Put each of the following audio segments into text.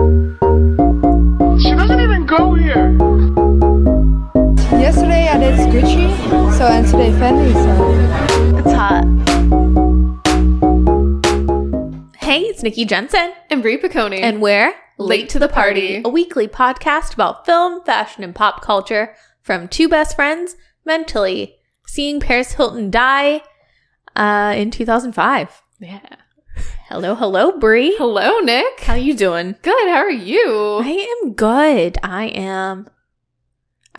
She doesn't even go here. Yesterday I did Gucci, and today Fendi, so it's hot. Hey, it's Nikki Jensen. And Brie Piccone. And we're Late to the Party, a weekly podcast about film, fashion, and pop culture from two best friends mentally seeing Paris Hilton die in 2005. Yeah. Hello, Brie. Hello, Nick. How you doing? Good. How are you? I am good. I'm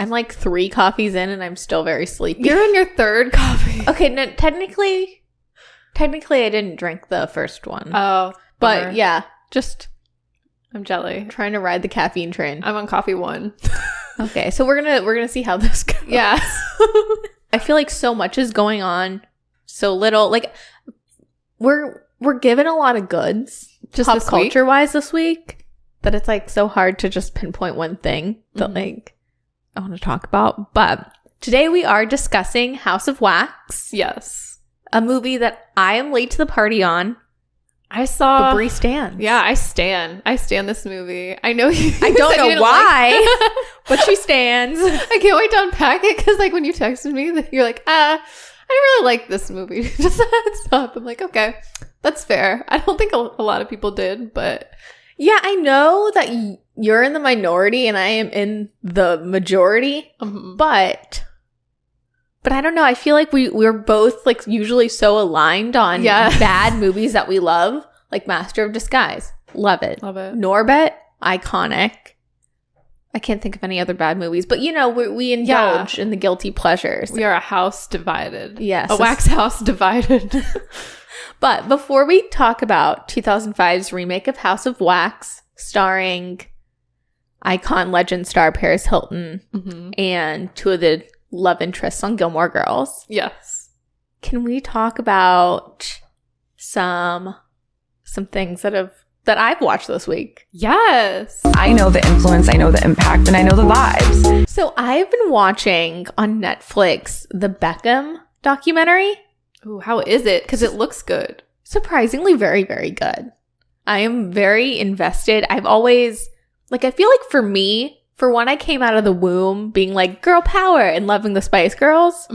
like 3 coffees in and I'm still very sleepy. You're on your 3rd coffee. Okay, no, technically I didn't drink the first one. Oh. But bummer. yeah, just I'm jelly. trying to ride the caffeine train. I'm on coffee 1. Okay, so we're gonna see how this goes. Yeah. I feel like so much is going on, so little. Like we're given a lot of goods, just pop culture wise this week, that it's like so hard to just pinpoint one thing that like I want to talk about. But today we are discussing House of Wax. Yes. A movie that I am late to the party on. I saw. But Brie stands. Yeah, I stand this movy. I know you. I don't know why, but she stands. I can't wait to unpack it because, like, when you texted me, you're like, I didn't really like this movie. Just a heads up. I'm like, okay, that's fair. I don't think a lot of people did, but yeah, I know that you're in the minority and I am in the majority, but I don't know. I feel like we're both like usually so aligned on bad movies that we love, like Master of Disguise. Love it. Norbit, iconic. I can't think of any other bad movies, but you know, we indulge in the guilty pleasures. We are a house divided. Yes. A wax house divided. But before we talk about 2005's remake of House of Wax, starring icon legend star Paris Hilton and 2 of the love interests on Gilmore Girls. Yes. Can we talk about some things that I've watched this week? Yes. I know the influence, I know the impact, and I know the vibes. So I've been watching on Netflix the Beckham documentary. Ooh, how is it? Because it looks good. Surprisingly very, very good. I am very invested. I've always, like, I feel like for me, for one, I came out of the womb being like girl power and loving the Spice Girls.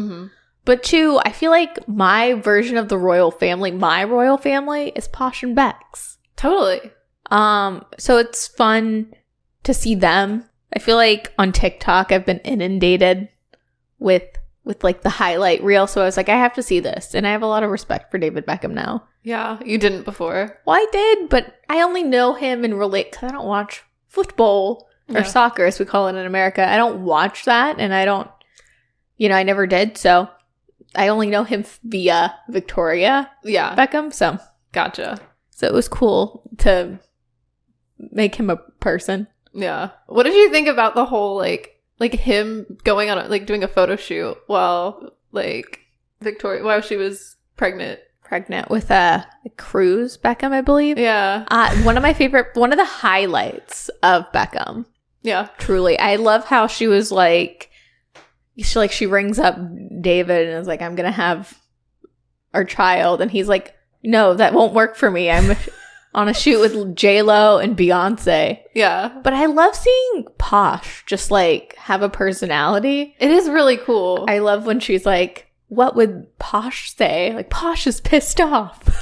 But 2, I feel like my version of the royal family, my royal family, is Posh and Bex. Totally. So it's fun to see them. I feel like on TikTok I've been inundated with like the highlight reel. So I was like, I have to see this. And I have a lot of respect for David Beckham now. Yeah, you didn't before. Well, I did, but I only know him and relate because I don't watch football. Or soccer, as we call it in America. I don't watch that, and I don't, I never did. So I only know him via Victoria Beckham. So gotcha. So it was cool to make him a person. Yeah. What did you think about the whole like him going on doing a photo shoot while Victoria while she was pregnant with Cruz Beckham, I believe. Yeah. One of the highlights of Beckham. Yeah. Truly. I love how she was she rings up David and is like, I'm going to have our child. And he's like, no, that won't work for me. I'm on a shoot with J-Lo and Beyonce. Yeah. But I love seeing Posh just have a personality. It is really cool. I love when she's like, what would Posh say? Like, Posh is pissed off.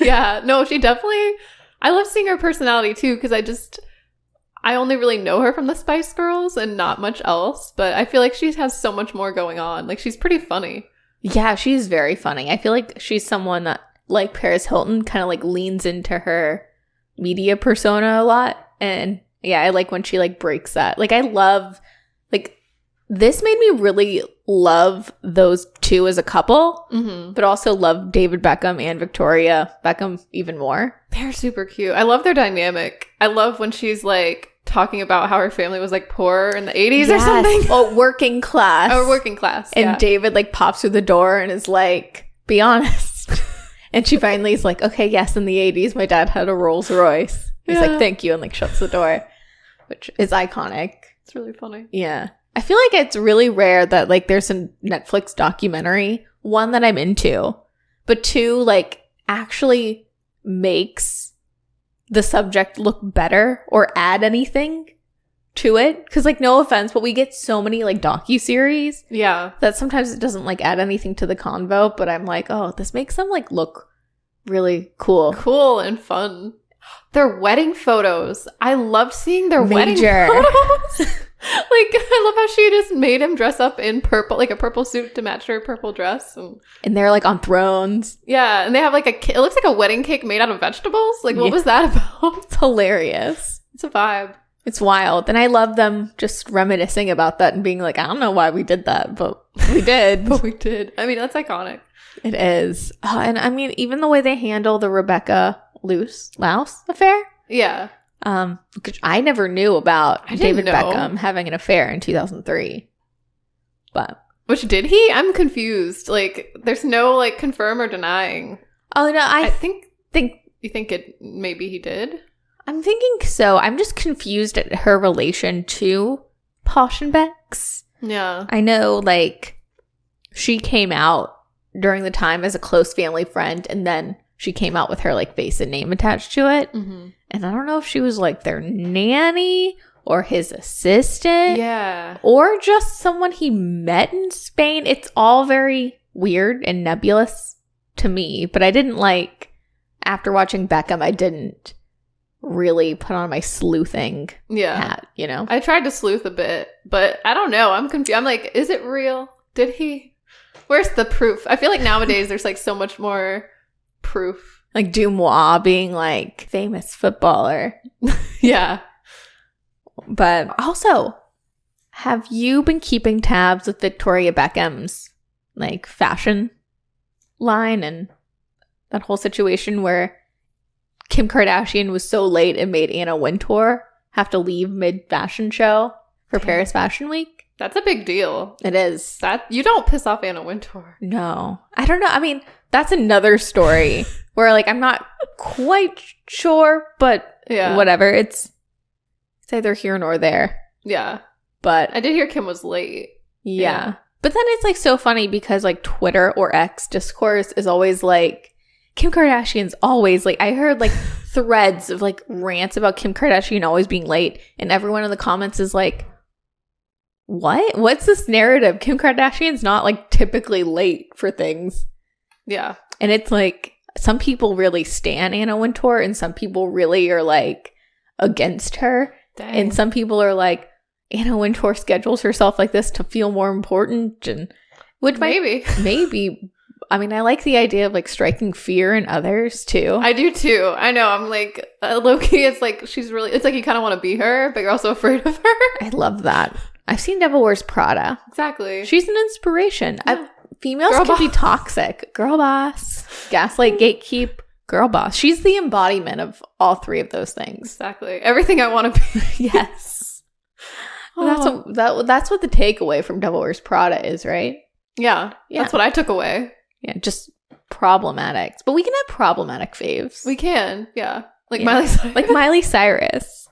Yeah. No, she definitely, I love seeing her personality too, because I only really know her from the Spice Girls and not much else, but I feel like she has so much more going on. Like, she's pretty funny. Yeah, she's very funny. I feel like she's someone that, like Paris Hilton, kind of leans into her media persona a lot. And yeah, I like when she breaks that. I love, this made me really love those 2 as a couple, but also love David Beckham and Victoria Beckham even more. They're super cute. I love their dynamic. I love when she's talking about how her family was poor in the 80s or something. Well, working class. Oh, working class. And David pops through the door and is like, be honest. And she finally is like, okay, yes, in the 80s, my dad had a Rolls Royce. He's like, thank you, and shuts the door, which is iconic. It's really funny. Yeah. I feel like it's really rare that there's a Netflix documentary, one that I'm into, but 2, actually makes the subject look better or add anything to it. Because, like, no offense, but we get so many, like, docuseries. Yeah. That sometimes it doesn't, like, add anything to the convo. But I'm like, oh, this makes them, like, look really cool. Cool and fun. Their wedding photos. I loved seeing their wedding Major. photos. Like, I love how she just made him dress up in purple, like a purple suit to match her purple dress. And they're, like, on thrones. Yeah, and they have, like, it looks like a wedding cake made out of vegetables. Like, what was that about? It's hilarious. It's a vibe. It's wild. And I love them just reminiscing about that and being like, I don't know why we did that, but we did. But we did. I mean, that's iconic. It is. And I mean, even the way they handle the Rebecca Louse affair. Yeah. Which I never knew about David know. Beckham having an affair in 2003. But. Which did he? I'm confused. Like, there's no, like, confirm or denying. Oh, no, I think you think it, maybe he did? I'm thinking so. I'm just confused at her relation to Posh and Bex. Yeah. I know, like, she came out during the time as a close family friend, and then she came out with her, like, face and name attached to it. Mm-hmm. And I don't know if she was, like, their nanny or his assistant. Yeah. Or just someone he met in Spain. It's all very weird and nebulous to me. But I didn't, like, after watching Beckham, I didn't really put on my sleuthing hat, you know? I tried to sleuth a bit, but I don't know. I'm confused. I'm like, is it real? Did he? Where's the proof? I feel like nowadays there's, like, so much more proof. Like Dumois being, like, famous footballer. Yeah. But also, have you been keeping tabs with Victoria Beckham's, like, fashion line and that whole situation where Kim Kardashian was so late and made Anna Wintour have to leave mid-fashion show for Paris Fashion Week? That's a big deal. It is. That you don't piss off Anna Wintour. No. I don't know. I mean, that's another story where, like, I'm not quite sure, but whatever. It's either here nor there. Yeah. But I did hear Kim was late. Yeah. But then it's, like, so funny because, like, Twitter or X discourse is always, like, Kim Kardashian's always late. I heard, like, threads of, like, rants about Kim Kardashian always being late. And everyone in the comments is like, what? What's this narrative? Kim Kardashian's not, like, typically late for things. Yeah. And it's like, some people really stan Anna Wintour and some people really are, like, against her. Dang. And some people are like, Anna Wintour schedules herself like this to feel more important. And which maybe. I mean, I like the idea of, like, striking fear in others too. I do too. I know. I'm like, low-key, it's like she's really, it's like you kind of want to be her, but you're also afraid of her. I love that. I've seen Devil Wears Prada. Exactly. She's an inspiration. Yeah. Females Girl can boss. be toxic. Girl boss. Gaslight, gatekeep. Girl boss. She's the embodiment of all three of those things. Exactly. Everything I want to be. Yes. That's what the takeaway from Devil Wears Prada is, right? Yeah. That's what I took away. Yeah, just problematic. But we can have problematic faves. We can. Yeah. Like Miley Cyrus. Like Miley Cyrus.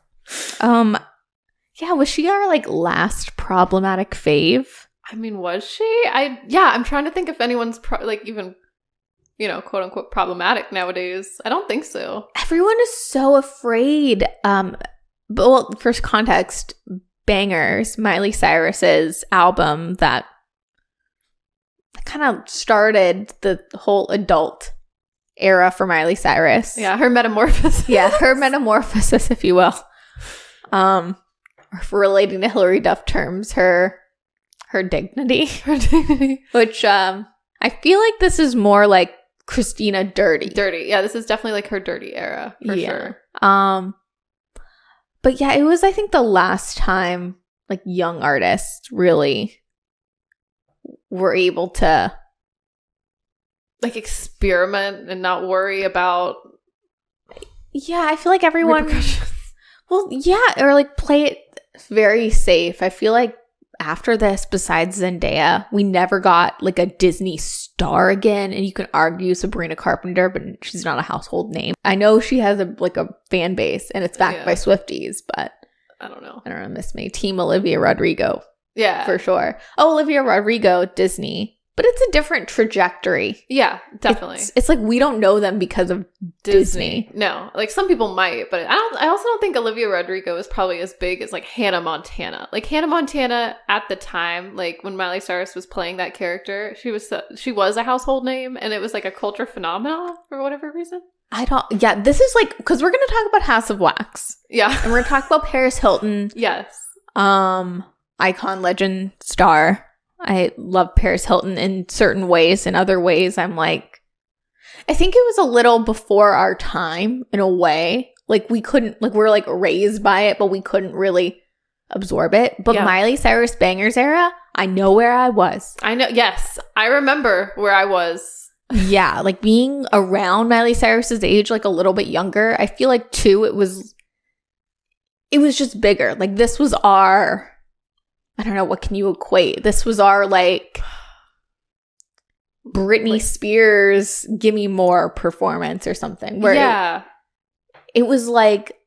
Yeah, was she our, like, last problematic fave? I mean, was she? I'm trying to think if anyone's even, you know, quote unquote problematic nowadays. I don't think so. Everyone is so afraid. But, well, first context, Bangerz, Miley Cyrus's album that kind of started the whole adult era for Miley Cyrus. Yeah, her metamorphosis. Yeah, her metamorphosis, if you will. Or for relating to Hillary Duff terms, her dignity. Her dignity. Which I feel like this is more like Christina Dirty. Dirty. Yeah, this is definitely like her dirty era, for sure. But yeah, it was, I think, the last time, like, young artists really were able to, like, experiment and not worry about. Yeah, I feel like everyone. Well, yeah, or, like, play it very safe. I feel like after this, besides Zendaya, we never got, like, a Disney star again. And you can argue Sabrina Carpenter, but she's not a household name. I know she has a fan base and it's backed by Swifties, but I don't know. Miss me. Team Olivia Rodrigo. Yeah. For sure. Oh, Olivia Rodrigo, Disney. But it's a different trajectory. Yeah, definitely. It's like we don't know them because of Disney. No, like some people might, but I also don't think Olivia Rodrigo is probably as big as like Hannah Montana. Like Hannah Montana at the time, like when Miley Cyrus was playing that character, she was a household name, and it was like a culture phenomenon for whatever reason. This is like, because we're going to talk about House of Wax. Yeah. And we're going to talk about Paris Hilton. Yes. Icon, legend, star. I love Paris Hilton in certain ways. In other ways, I'm like, I think it was a little before our time in a way. Like we couldn't, like we're like raised by it, but we couldn't really absorb it. But Miley Cyrus Bangerz era, I know where I was. I know. Yes. I remember where I was. Yeah. Like being around Miley Cyrus's age, like a little bit younger. I feel like too, it was just bigger. Like this was our, I don't know, what can you equate? This was our, like, Britney Spears, Gimme More performance or something. Where it was like,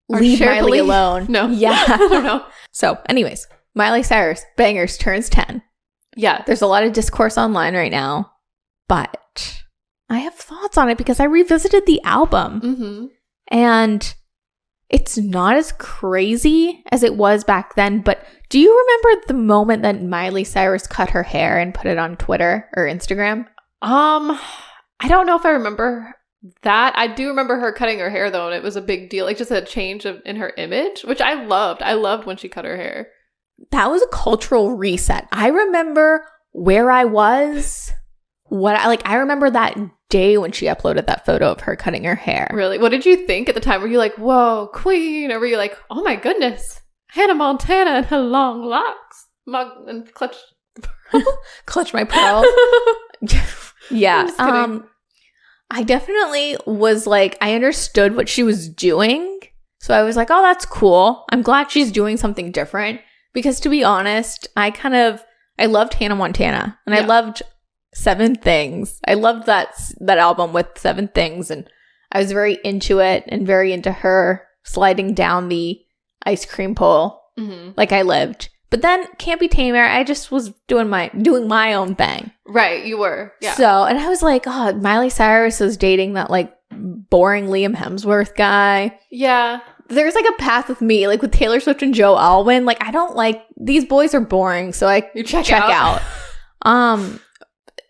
leave Miley alone. No. Yeah. I don't know. So, anyways, Miley Cyrus, Bangerz, turns 10. Yeah. There's a lot of discourse online right now, but I have thoughts on it because I revisited the album. Mm-hmm. And it's not as crazy as it was back then, but do you remember the moment that Miley Cyrus cut her hair and put it on Twitter or Instagram? I don't know if I remember that. I do remember her cutting her hair though, and it was a big deal. Like just a change in her image, which I loved. I loved when she cut her hair. That was a cultural reset. I remember where I was. I remember that day when she uploaded that photo of her cutting her hair. Really? What did you think at the time? Were you like, whoa, queen? Or were you like, oh my goodness, Hannah Montana and her long locks? And clutch my pearls. Yeah. I definitely was like, I understood what she was doing. So I was like, oh, that's cool. I'm glad she's doing something different. Because to be honest, I loved Hannah Montana. And I loved 7 Things. I loved that album with 7 Things, and I was very into it and very into her sliding down the ice cream pole like I lived. But then Can't Be Tamer, I just was doing my own thing. Right, you were. Yeah. So, and I was like, oh, Miley Cyrus is dating that like boring Liam Hemsworth guy. Yeah. There's like a path with me, like with Taylor Swift and Joe Alwyn. Like I don't like, these boys are boring, so I check out.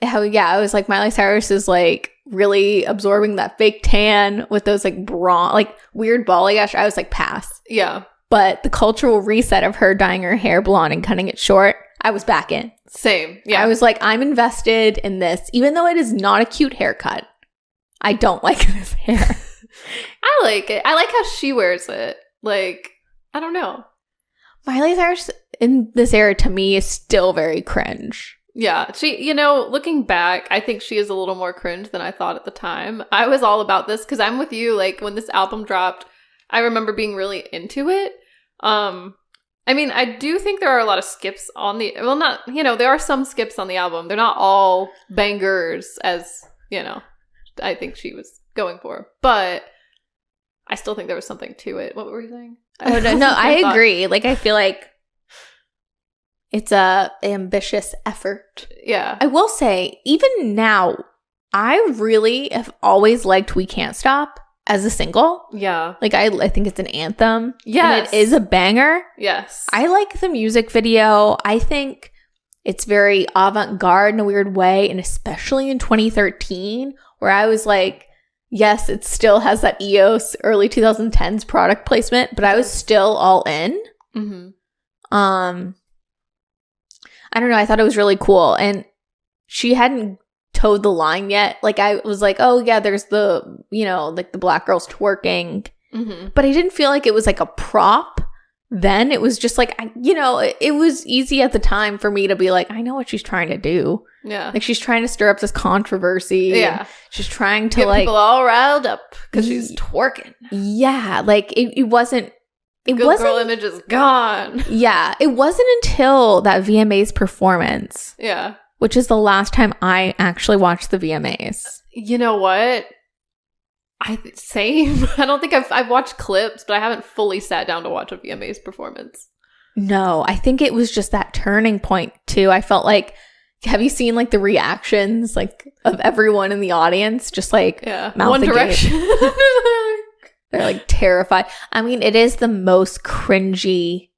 I was like, Miley Cyrus is like really absorbing that fake tan with those like weird balayage. I was like, pass. Yeah. But the cultural reset of her dyeing her hair blonde and cutting it short, I was back in. Same. Yeah. I was like, I'm invested in this, even though it is not a cute haircut. I don't like this hair. I like it. I like how she wears it. Like, I don't know. Miley Cyrus in this era to me is still very cringe. Yeah, she, looking back, I think she is a little more cringe than I thought at the time. I was all about this because I'm with you. Like when this album dropped, I remember being really into it. I mean, I do think there are a lot of skips on there are some skips on the album. They're not all bangers as, I think she was going for. But I still think there was something to it. What were you saying? Oh, no, I agree. Like, I feel like it's a ambitious effort. Yeah. I will say, even now, I really have always liked We Can't Stop as a single. Yeah. Like, I think it's an anthem. Yes. And it is a banger. Yes. I like the music video. I think it's very avant-garde in a weird way, and especially in 2013, where I was like, yes, it still has that EOS early 2010s product placement, but I was still all in. Mm-hmm. I don't know. I thought it was really cool. And she hadn't towed the line yet. Like, I was like, oh, yeah, there's the, like the black girls twerking. Mm-hmm. But I didn't feel like it was like a prop then. It was just like, it was easy at the time for me to be like, I know what she's trying to do. Yeah. Like, she's trying to stir up this controversy. Yeah. She's trying to get like people all riled up because she's twerking. Yeah. Like, it wasn't. Good girl image is gone. Yeah. It wasn't until that VMAs performance. Yeah. Which is the last time I actually watched the VMAs. You know what? Same. I don't think I've watched clips, but I haven't fully sat down to watch a VMAs performance. No, I think it was just that turning point too. I felt like have you seen like the reactions like of everyone in the audience? Just like One Direction. They're like terrified. I mean, it is the most cringy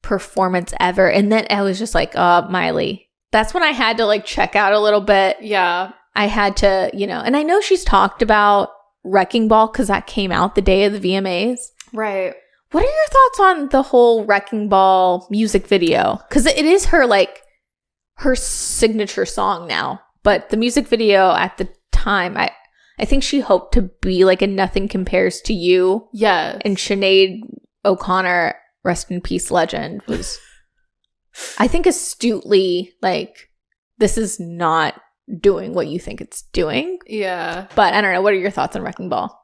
performance ever. And then I was just like, Miley. That's when I had to like check out a little bit. Yeah. I had to, and I know she's talked about Wrecking Ball because that came out the day of the VMAs. Right. What are your thoughts on the whole Wrecking Ball music video? Because it is her signature song now. But the music video at the time, I think she hoped to be like a Nothing Compares to You. Yes. And Sinead O'Connor, rest in peace legend, was, I think, astutely like, this is not doing what you think it's doing. Yeah. But I don't know. What are your thoughts on Wrecking Ball?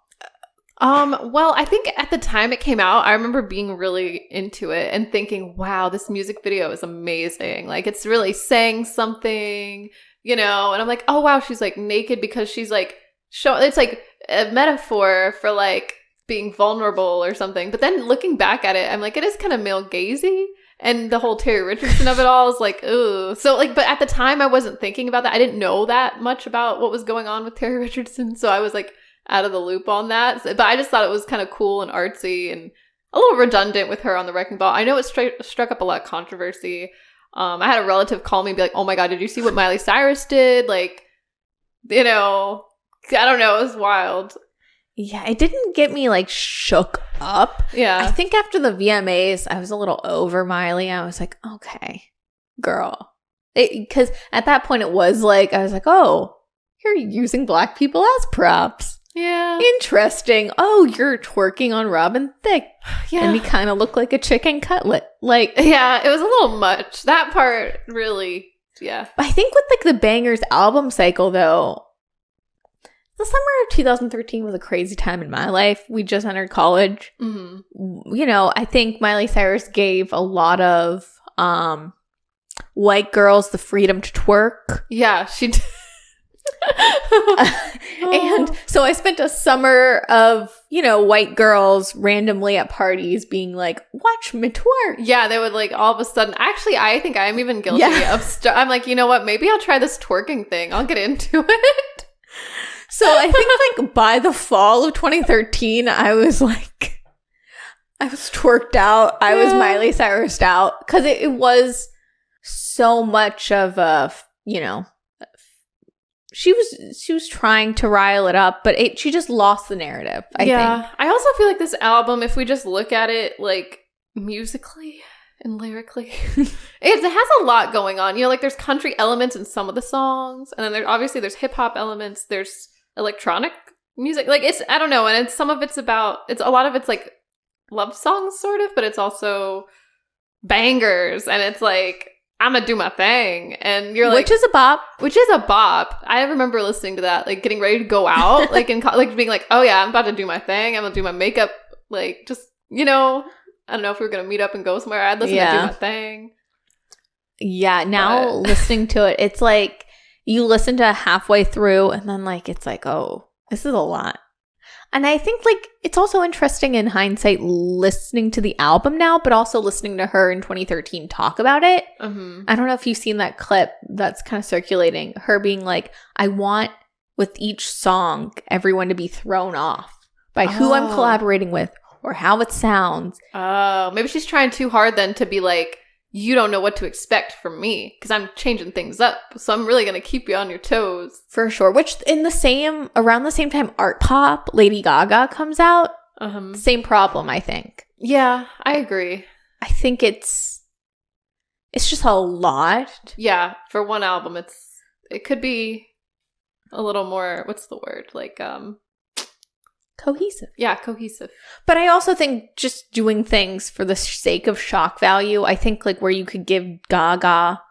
Well, I think at the time it came out, I remember being really into it and thinking, wow, this music video is amazing. Like, it's really saying something, and I'm like, oh, wow, she's like naked because she's like, it's like a metaphor for like being vulnerable or something. But then looking back at it, I'm like, it is kind of male gazy. And the whole Terry Richardson of it all is like, ooh. So like, but at the time I wasn't thinking about that. I didn't know that much about what was going on with Terry Richardson. So I was like out of the loop on that. But I just thought it was kind of cool and artsy and a little redundant with her on the Wrecking Ball. I know it struck up a lot of controversy. I had a relative call me and be like, oh my God, did you see what Miley Cyrus did? Like, I don't know. It was wild. Yeah, it didn't get me like shook up. Yeah. I think after the VMAs, I was a little over Miley. I was like, okay, girl. Because at that point it was like, I was like, oh, you're using Black people as props. Yeah. Interesting. Oh, you're twerking on Robin Thicke. Yeah. And you kind of look like a chicken cutlet. Like, yeah, it was a little much. That part really, yeah. I think with like the Bangerz album cycle though, the summer of 2013 was a crazy time in my life. We just entered college. Mm-hmm. I think Miley Cyrus gave a lot of white girls the freedom to twerk. Yeah, she did. And so I spent a summer of, white girls randomly at parties being like, watch me twerk. Yeah, they would like all of a sudden. Actually, I think I am even guilty of I'm like, you know what? Maybe I'll try this twerking thing. I'll get into it. So I think like by the fall of 2013, I was twerked out. I was Miley Cyrus out because it was so much of a, she was trying to rile it up, but she just lost the narrative, I think. I also feel like this album, if we just look at it like musically and lyrically, it has a lot going on. Like there's country elements in some of the songs, and then there's hip hop elements, there's electronic music, like I don't know, and a lot of it's like love songs sort of, but it's also bangers, and it's like I'm gonna do my thing, and you're like, which is a bop. I remember listening to that, like getting ready to go out, like in like being like, oh yeah, I'm about to do my thing, I'm gonna do my makeup, like just I don't know if we were gonna meet up and go somewhere, I'd listen to do my thing. Yeah, now listening to it, it's like you listen to halfway through and then like it's like, oh, this is a lot. And I think like it's also interesting in hindsight listening to the album now, but also listening to her in 2013 talk about it. Mm-hmm. I don't know if you've seen that clip that's kind of circulating, her being like, I want with each song everyone to be thrown off by who I'm collaborating with or how it sounds. Oh, maybe she's trying too hard then to be like, you don't know what to expect from me because I'm changing things up. So I'm really going to keep you on your toes. For sure. Which around the same time Art Pop, Lady Gaga comes out. Same problem, I think. Yeah, I agree. I think it's just a lot. Yeah, for one album, it could be a little more, what's the word? Like, cohesive. Yeah, cohesive. But I also think just doing things for the sake of shock value, I think like where you could give Gaga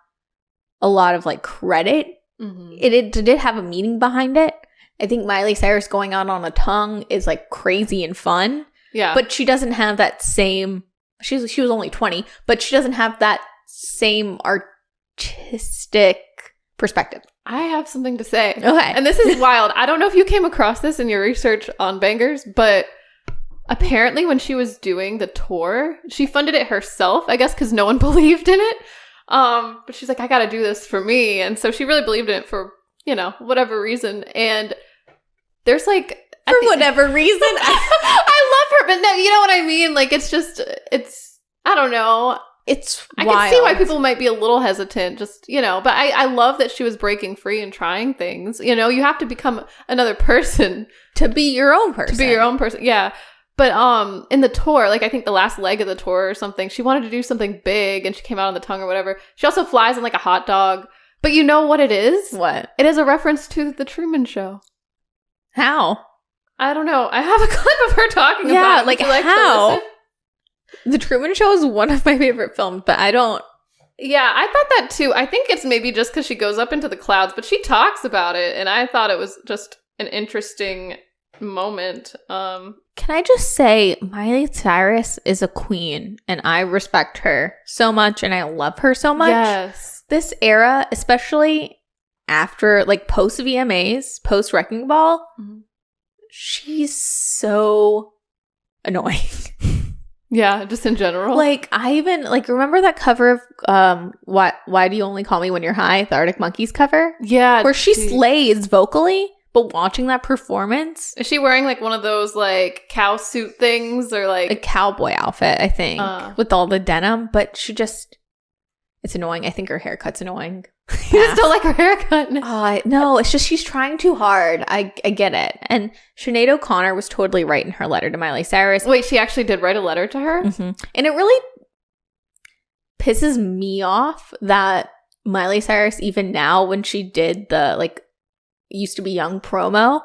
a lot of like credit, it did have a meaning behind it. I think Miley Cyrus going out on a tongue is like crazy and fun. Yeah. But she doesn't have that same, she was only 20, but she doesn't have that same artistic perspective. I have something to say. Okay. And this is wild. I don't know if you came across this in your research on Bangerz, but apparently when she was doing the tour, she funded it herself, I guess, because no one believed in it. But she's like, I gotta do this for me. And so she really believed in it for, whatever reason. And there's like... For whatever reason. I love her, but no, you know what I mean? Like, I don't know. It's I wild. can see why people might be a little hesitant, but I love that she was breaking free and trying things. You have to become another person. To be your own person. Yeah. But in the tour, like I think the last leg of the tour or something, she wanted to do something big and she came out on the tongue or whatever. She also flies in like a hot dog. But you know what it is? What? It is a reference to The Truman Show. How? I don't know. I have a clip of her talking about it. Yeah, like how? The Truman Show is one of my favorite films, but I don't... Yeah, I thought that too. I think it's maybe just because she goes up into the clouds, but she talks about it, and I thought it was just an interesting moment. Can I just say, Miley Cyrus is a queen, and I respect her so much, and I love her so much. Yes. This era, especially after, like, post-VMAs, post-Wrecking Ball, she's so annoying. Yeah, just in general. Like, I even, like, remember that cover of Why Do You Only Call Me When You're High? The Arctic Monkeys cover? Yeah. Where she slays vocally, but watching that performance... Is she wearing, like, one of those, like, cow suit things or, like... A cowboy outfit, I think, with all the denim, but she just... It's annoying. I think her haircut's annoying. You just don't like her haircut? No, it's just she's trying too hard. I get it. And Sinead O'Connor was totally right in her letter to Miley Cyrus. Wait, she actually did write a letter to her? Mm-hmm. And it really pisses me off that Miley Cyrus, even now when she did the, like, used to be young promo,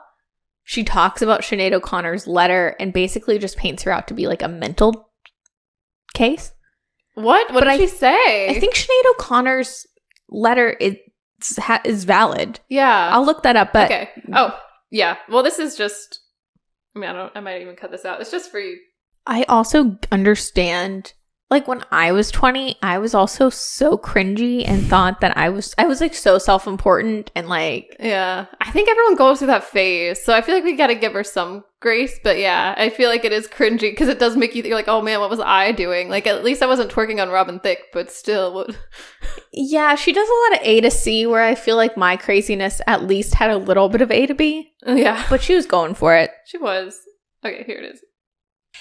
she talks about Sinead O'Connor's letter and basically just paints her out to be like a mental case. What did she say? I think Sinead O'Connor's letter is valid. Yeah. I'll look that up, but... Okay. Oh, yeah. Well, this is just... I mean, I might even cut this out. It's just for you. I also understand... Like, when I was 20, I was also so cringy and thought that I was like, so self-important and, like... Yeah. I think everyone goes through that phase, so I feel like we gotta give her some grace, but yeah, I feel like it is cringy, because it does make you think, like, oh man, what was I doing? Like, at least I wasn't twerking on Robin Thicke, but still, what... Yeah, she does a lot of A to C, where I feel like my craziness at least had a little bit of A to B. Yeah. But she was going for it. She was. Okay, here it is.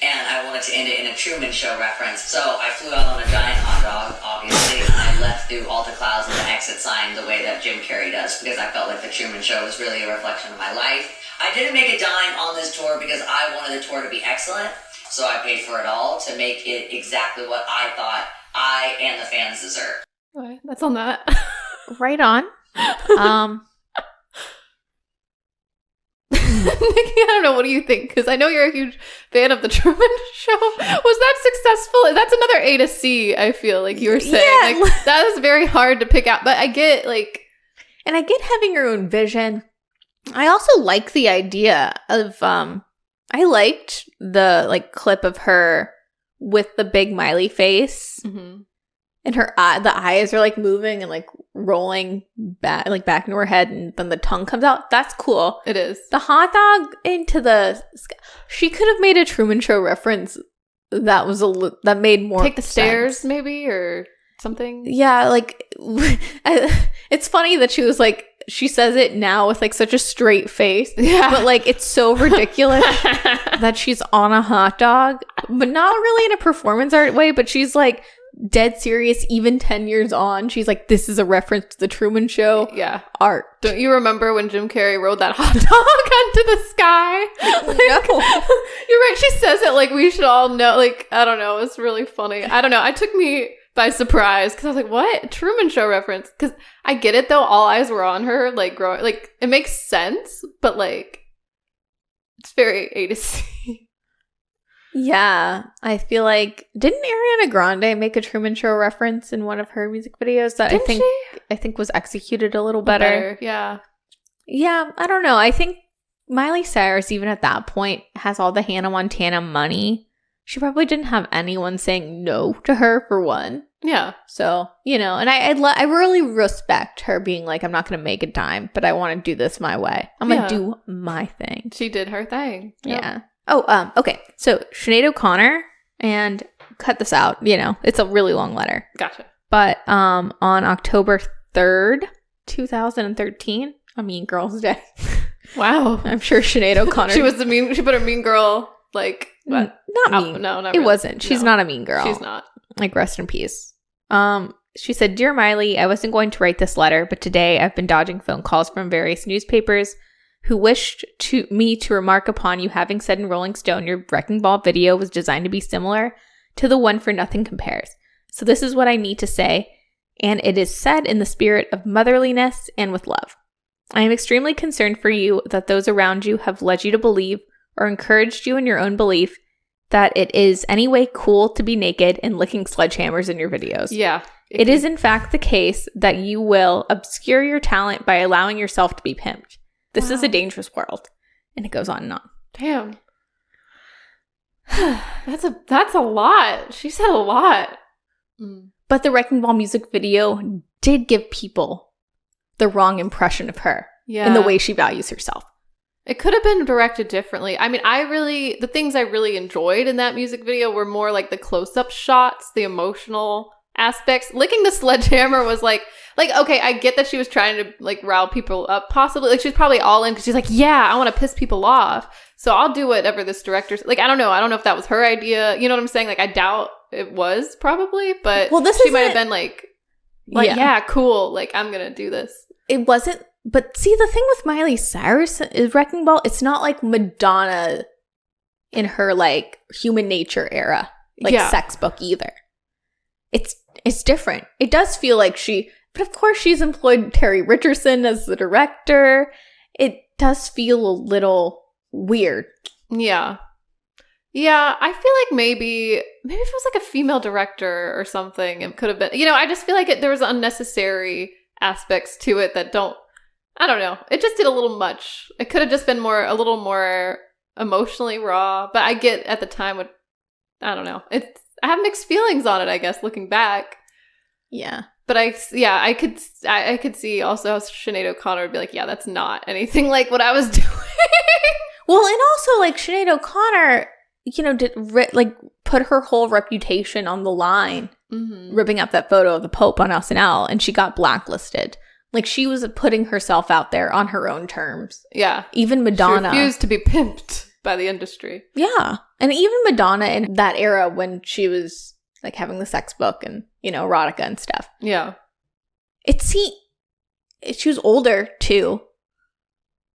And I wanted to end it in a Truman Show reference. So I flew out on a giant hot dog, obviously, and I left through all the clouds and the exit sign the way that Jim Carrey does, because I felt like the Truman Show was really a reflection of my life. I didn't make a dime on this tour because I wanted the tour to be excellent, so I paid for it all to make it exactly what I thought I and the fans deserve. Okay, that's on that. Right on. Nikki, I don't know, what do you think? Because I know you're a huge fan of the Truman Show. Was that successful? That's another A to C, I feel like you were saying. Yeah. Like, that is very hard to pick out. But I get, like... And I get having your own vision. I also like the idea of... I liked the, like, clip of her with the big Miley face. Mm-hmm. And her the eyes are, like, moving and, like, rolling back into her head, and then the tongue comes out. That's cool. It is. The hot dog into the sky. She could have made a Truman Show reference that was that made more Take the stairs, sense. Maybe, or something. Yeah, like, it's funny that she was, like, she says it now with, like, such a straight face. Yeah. But, like, it's so ridiculous that she's on a hot dog. But not really in a performance art way, but she's, like, dead serious. Even 10 years on, she's like, this is a reference to the Truman Show. Yeah. Art. Don't you remember when Jim Carrey rode that hot dog onto the sky? Like, No. You're right. She says it like we should all know. Like, I don't know. It's really funny. I don't know. It took me by surprise, because I was like, what? Truman Show reference? Because I get it, though. All eyes were on her, like, growing. Like, it makes sense, but, like, it's very A to C. Yeah, I feel like, didn't Ariana Grande make a Truman Show reference in one of her music videos that I think was executed a little better? Yeah. Yeah, I don't know. I think Miley Cyrus, even at that point, has all the Hannah Montana money. She probably didn't have anyone saying no to her, for one. Yeah. So, you know, and I really respect her being like, I'm not going to make a dime, but I want to do this my way. I'm going to do my thing. She did her thing. Yep. Yeah. Oh, okay. So Sinead O'Connor, and cut this out. You know, it's a really long letter. Gotcha. But on October 3rd, 2013, a Mean Girls Day. Wow. I'm sure Sinead O'Connor. She put a mean girl, like, what? Not mean. No, not It really. wasn't. She's not a mean girl. She's not. Like, rest in peace. She said, Dear Miley, I wasn't going to write this letter, but today I've been dodging phone calls from various newspapers who wished me to remark upon you having said in Rolling Stone your Wrecking Ball video was designed to be similar to the one for Nothing Compares. So this is what I need to say, and it is said in the spirit of motherliness and with love. I am extremely concerned for you that those around you have led you to believe or encouraged you in your own belief that it is anyway cool to be naked and licking sledgehammers in your videos. Yeah. It is in fact the case that you will obscure your talent by allowing yourself to be pimped. This is a dangerous world. And it goes on and on. Damn. That's a lot. She said a lot. But the Wrecking Ball music video did give people the wrong impression of her in the way she values herself. It could have been directed differently. I mean, the things I really enjoyed in that music video were more like the close-up shots, the emotional aspects. Licking the sledgehammer was like, okay, I get that she was trying to like rile people up, possibly. Like, she's probably all in because she's like, yeah, I want to piss people off. So I'll do whatever this director, like, I don't know. I don't know if that was her idea. You know what I'm saying? Like, I doubt it was probably, but she might have been like, yeah, cool. Like, I'm going to do this. It wasn't. But see, the thing with Miley Cyrus is Wrecking Ball, it's not like Madonna in her like Human Nature era, like sex book either. It's different. It does feel like but of course she's employed Terry Richardson as the director. It does feel a little weird. Yeah. Yeah, I feel like maybe if it was like a female director or something, it could have been, I just feel like there was unnecessary aspects to it that I don't know. It just did a little much. It could have just been a little more emotionally raw. But I get at the time I don't know. I have mixed feelings on it, I guess, looking back. Yeah. But I could see also how Sinead O'Connor would be like, yeah, that's not anything like what I was doing. Well, and also like Sinead O'Connor, did put her whole reputation on the line, ripping up that photo of the Pope on SNL, and she got blacklisted. Like, she was putting herself out there on her own terms. Yeah. Even Madonna. She refused to be pimped by the industry. Yeah. And even Madonna in that era when she was, like, having the sex book and, erotica and stuff. Yeah. She was older, too.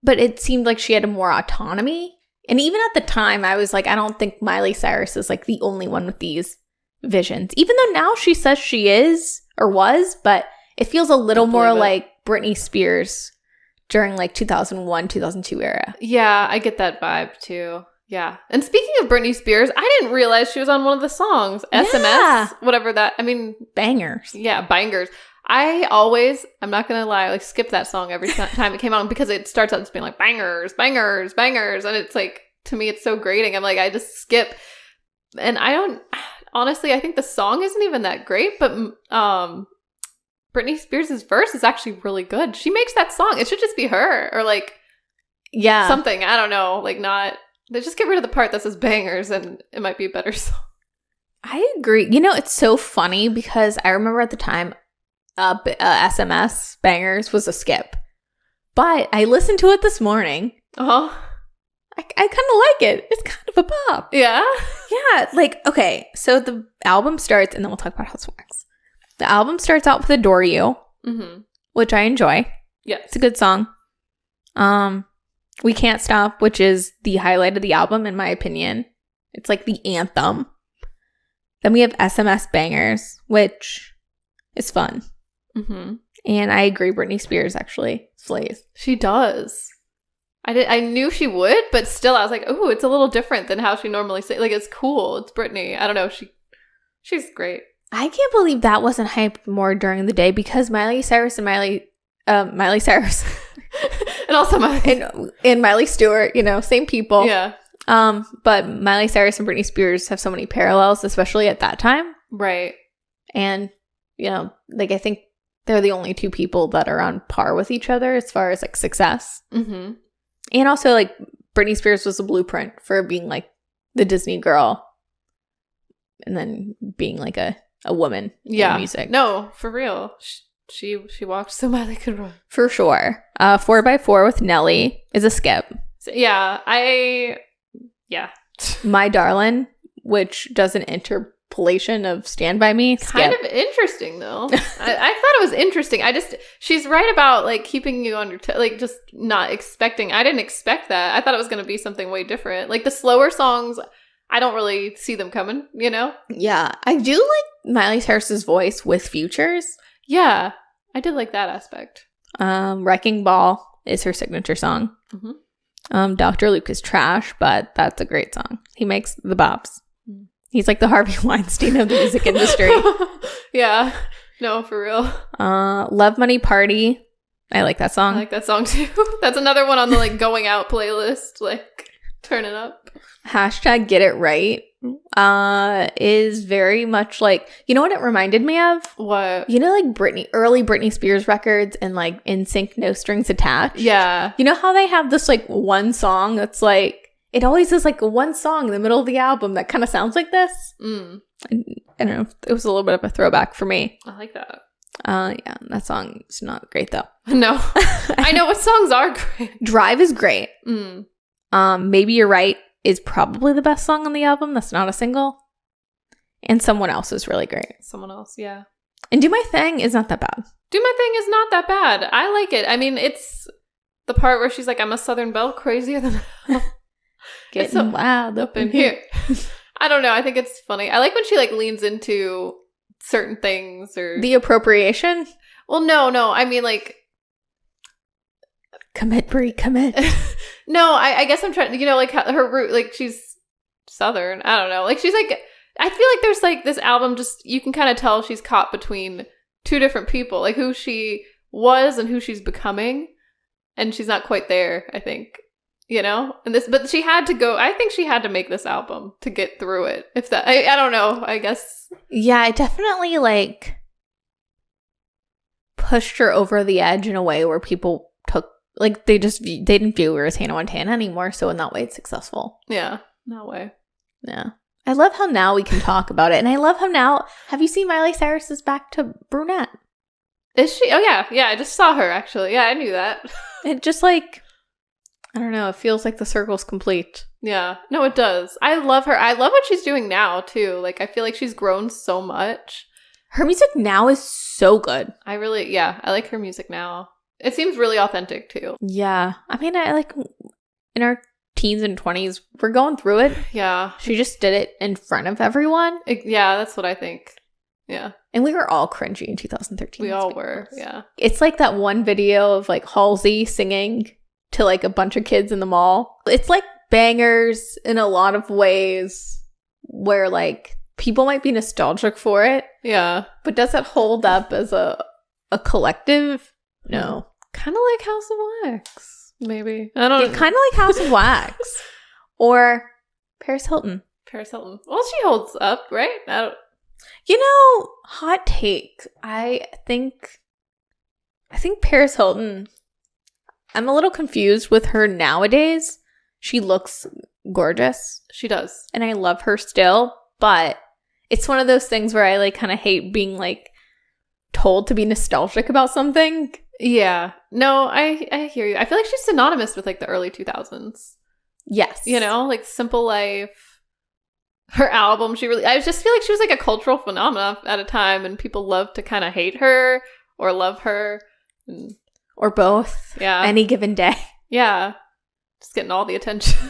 But it seemed like she had more autonomy. And even at the time, I was like, I don't think Miley Cyrus is, like, the only one with these visions. Even though now she says she is, or was, but it feels a little more like Britney Spears during like 2001, 2002 era. Yeah, I get that vibe too. Yeah. And speaking of Britney Spears, I didn't realize she was on one of the songs. SMS, whatever that, Bangers. Yeah, Bangers. I'm not going to lie, like skip that song every time it came out because it starts out just being like bangers, bangers, bangers. And it's like, to me, it's so grating. I'm like, I just skip. And honestly, I think the song isn't even that great, but Britney Spears' verse is actually really good. She makes that song. It should just be her or like something. I don't know. Like they just get rid of the part that says bangers and it might be a better song. I agree. It's so funny because I remember at the time SMS Bangers was a skip. But I listened to it this morning. Uh-huh. I kind of like it. It's kind of a pop. Yeah? Yeah. Like, okay. So the album starts and then we'll talk about how it works. The album starts out with Adore You, which I enjoy. Yeah. It's a good song. We Can't Stop, which is the highlight of the album, in my opinion. It's like the anthem. Then we have SMS Bangers, which is fun. And I agree, Britney Spears actually slays. She does. I knew she would, but still I was like, oh, it's a little different than how she normally sings. Like, it's cool. It's Britney. I don't know. She's great. I can't believe that wasn't hyped more during the day because Miley Cyrus and Miley Cyrus and also and Miley Stewart, same people. Yeah. But Miley Cyrus and Britney Spears have so many parallels, especially at that time. Right. And, like, I think they're the only two people that are on par with each other as far as like success. And also, like, Britney Spears was a blueprint for being like the Disney girl and then being like a a woman Yeah. in music. No, for real. She walked so Miley could run. For sure. 4x4 with Nelly is a skip. So, yeah. My Darlin', which does an interpolation of Stand By Me. Skip. Kind of interesting, though. I thought it was interesting. She's right about, like, keeping you on your like, just not expecting. I didn't expect that. I thought it was going to be something way different. Like, the slower songs, I don't really see them coming, you know? Yeah. I do like Miley Cyrus's voice with Futures. Yeah. I did like that aspect. Wrecking Ball is her signature song. Mm-hmm. Dr. Luke is trash, but that's a great song. He makes the bops. He's like the Harvey Weinstein of the music industry. Yeah. No, for real. Love Money Party. I like that song. I like that song too. That's another one on the like going out playlist. Like turn it up. Hashtag Get It Right is very much like, you know what it reminded me of? What? You know, like early Britney Spears records and like NSYNC No Strings Attached? Yeah. You know how they have this like one song that's like, it always is like one song in the middle of the album that kind of sounds like this? I don't know. It was a little bit of a throwback for me. I like that. Yeah, that song is not great though. No. I know what songs are great. Drive is great. Maybe You're Right is probably the best song on the album. That's not a single. And Someone Else is really great. Someone Else, yeah. And Do My Thing is not that bad. Do My Thing is not that bad. I like it. I mean, it's the part where she's like, I'm a Southern belle, crazier than hell. Getting wild up in here. I don't know. I think it's funny. I like when she like leans into certain things or the appropriation. Well, no. I mean, like, commit, Brie, commit. No, I guess I'm trying. You know, like her root, like she's Southern. I don't know. Like she's like. I feel like there's like this album. Just you can kind of tell she's caught between two different people, like who she was and who she's becoming, and she's not quite there. I think. You know, but she had to go. I think she had to make this album to get through it. If that, I don't know. I guess. Yeah, it definitely like pushed her over the edge in a way where people took like they didn't view her as Hannah Montana anymore. So in that way, it's successful. Yeah, that way. Yeah, I love how now we can talk about it, and I love how now. Have you seen Miley Cyrus is back to brunette? Is she? Oh yeah. I just saw her actually. Yeah, I knew that. It just like. I don't know. It feels like the circle's complete. Yeah. No, it does. I love her. I love what she's doing now, too. Like, I feel like she's grown so much. Her music now is so good. I like her music now. It seems really authentic, too. Yeah. I mean, I like in our teens and 20s, we're going through it. Yeah. She just did it in front of everyone. Yeah, that's what I think. Yeah. And we were all cringy in 2013. We all were, yeah. It's like that one video of like Halsey singing to like a bunch of kids in the mall. It's like Bangerz in a lot of ways where like people might be nostalgic for it. Yeah. But does it hold up as a collective? No. Kind of like House of Wax, maybe. I don't know. Kind of like House of Wax. Or Paris Hilton. Paris Hilton. Well, she holds up, right? You know, hot take. I think Paris Hilton, I'm a little confused with her nowadays. She looks gorgeous. She does. And I love her still, but it's one of those things where I like kind of hate being like told to be nostalgic about something. Yeah. No, I hear you. I feel like she's synonymous with like the early 2000s. Yes. You know, like Simple Life. Her album, I just feel like she was like a cultural phenomenon at a time, and people loved to kind of hate her or love her. Or both. Yeah. Any given day. Yeah. Just getting all the attention.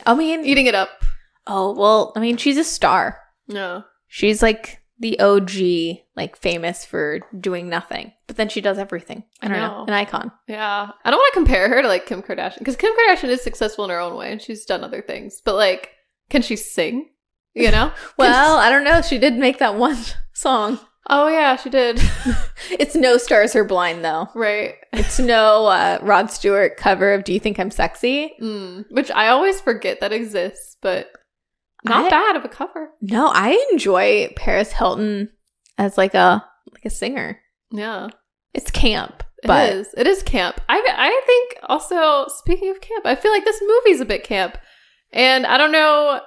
I mean, eating it up. Oh, well, I mean, she's a star. No. She's like the OG, like famous for doing nothing. But then she does everything. I don't know. An icon. Yeah. I don't want to compare her to like Kim Kardashian, because Kim Kardashian is successful in her own way and she's done other things. But like, can she sing? You know? Well, I don't know. She did make that one song. Oh, yeah, she did. It's no Stars Are Blind, though. Right. It's no Rod Stewart cover of Do You Think I'm Sexy? Which I always forget that exists, but not bad of a cover. No, I enjoy Paris Hilton as like a singer. Yeah. It's camp. It is camp. I think also, speaking of camp, I feel like this movie's a bit camp. And I don't know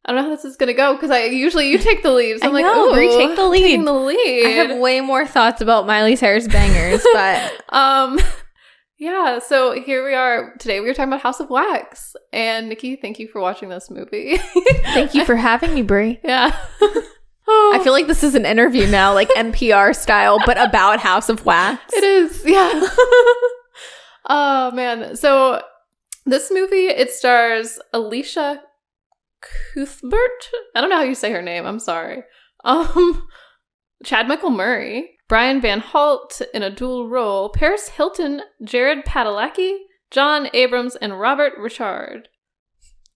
I don't know how this is going to go because usually you take the lead. So I'm like, know, ooh, Brie, take the lead. Taking the lead. I have way more thoughts about Miley Cyrus Bangerz, but yeah, so here we are. Today we were talking about House of Wax. And Nikki, thank you for watching this movie. thank you for having me, Brie. Yeah. I feel like this is an interview now, like NPR style, but about House of Wax. It is, yeah. Oh, man. So this movie, it stars Alicia Cuthbert. I don't know how you say her name. I'm sorry. Chad Michael Murray, Brian Van Holt in a dual role, Paris Hilton, Jared Padalecki, John Abrams, and Robert Richard.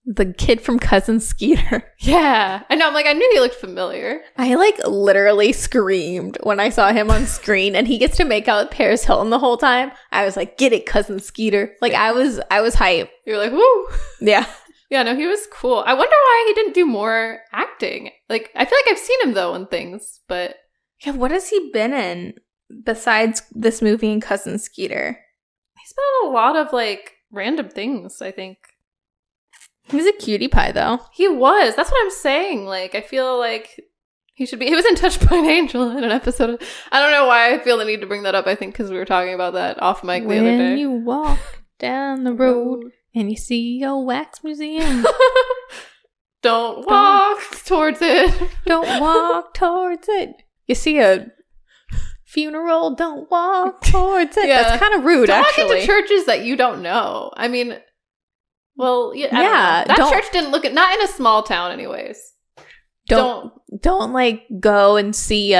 The kid from Cousin Skeeter. Yeah. I know. I'm like, I knew he looked familiar. I like literally screamed when I saw him on screen and he gets to make out with Paris Hilton the whole time. I was like, get it, Cousin Skeeter. Like I was hype. You were like, woo. Yeah. Yeah, no, he was cool. I wonder why he didn't do more acting. Like, I feel like I've seen him though in things, but yeah, what has he been in besides this movie and Cousin Skeeter? he's been in a lot of like random things, I think. He's a cutie pie though. He was. That's what I'm saying. Like, I feel like he should be. He was in Touched by an Angel in an episode of, I don't know why I feel the need to bring that up. I think because we were talking about that off mic the other day. When you walk down the road and you see a wax museum. Don't walk towards it. Don't walk towards it. You see a funeral, don't walk towards it. Yeah. That's kind of rude, Don't actually. walk into churches that you don't know. I mean, well, yeah, I don't know. That church didn't look, not in a small town anyways. Don't like go and see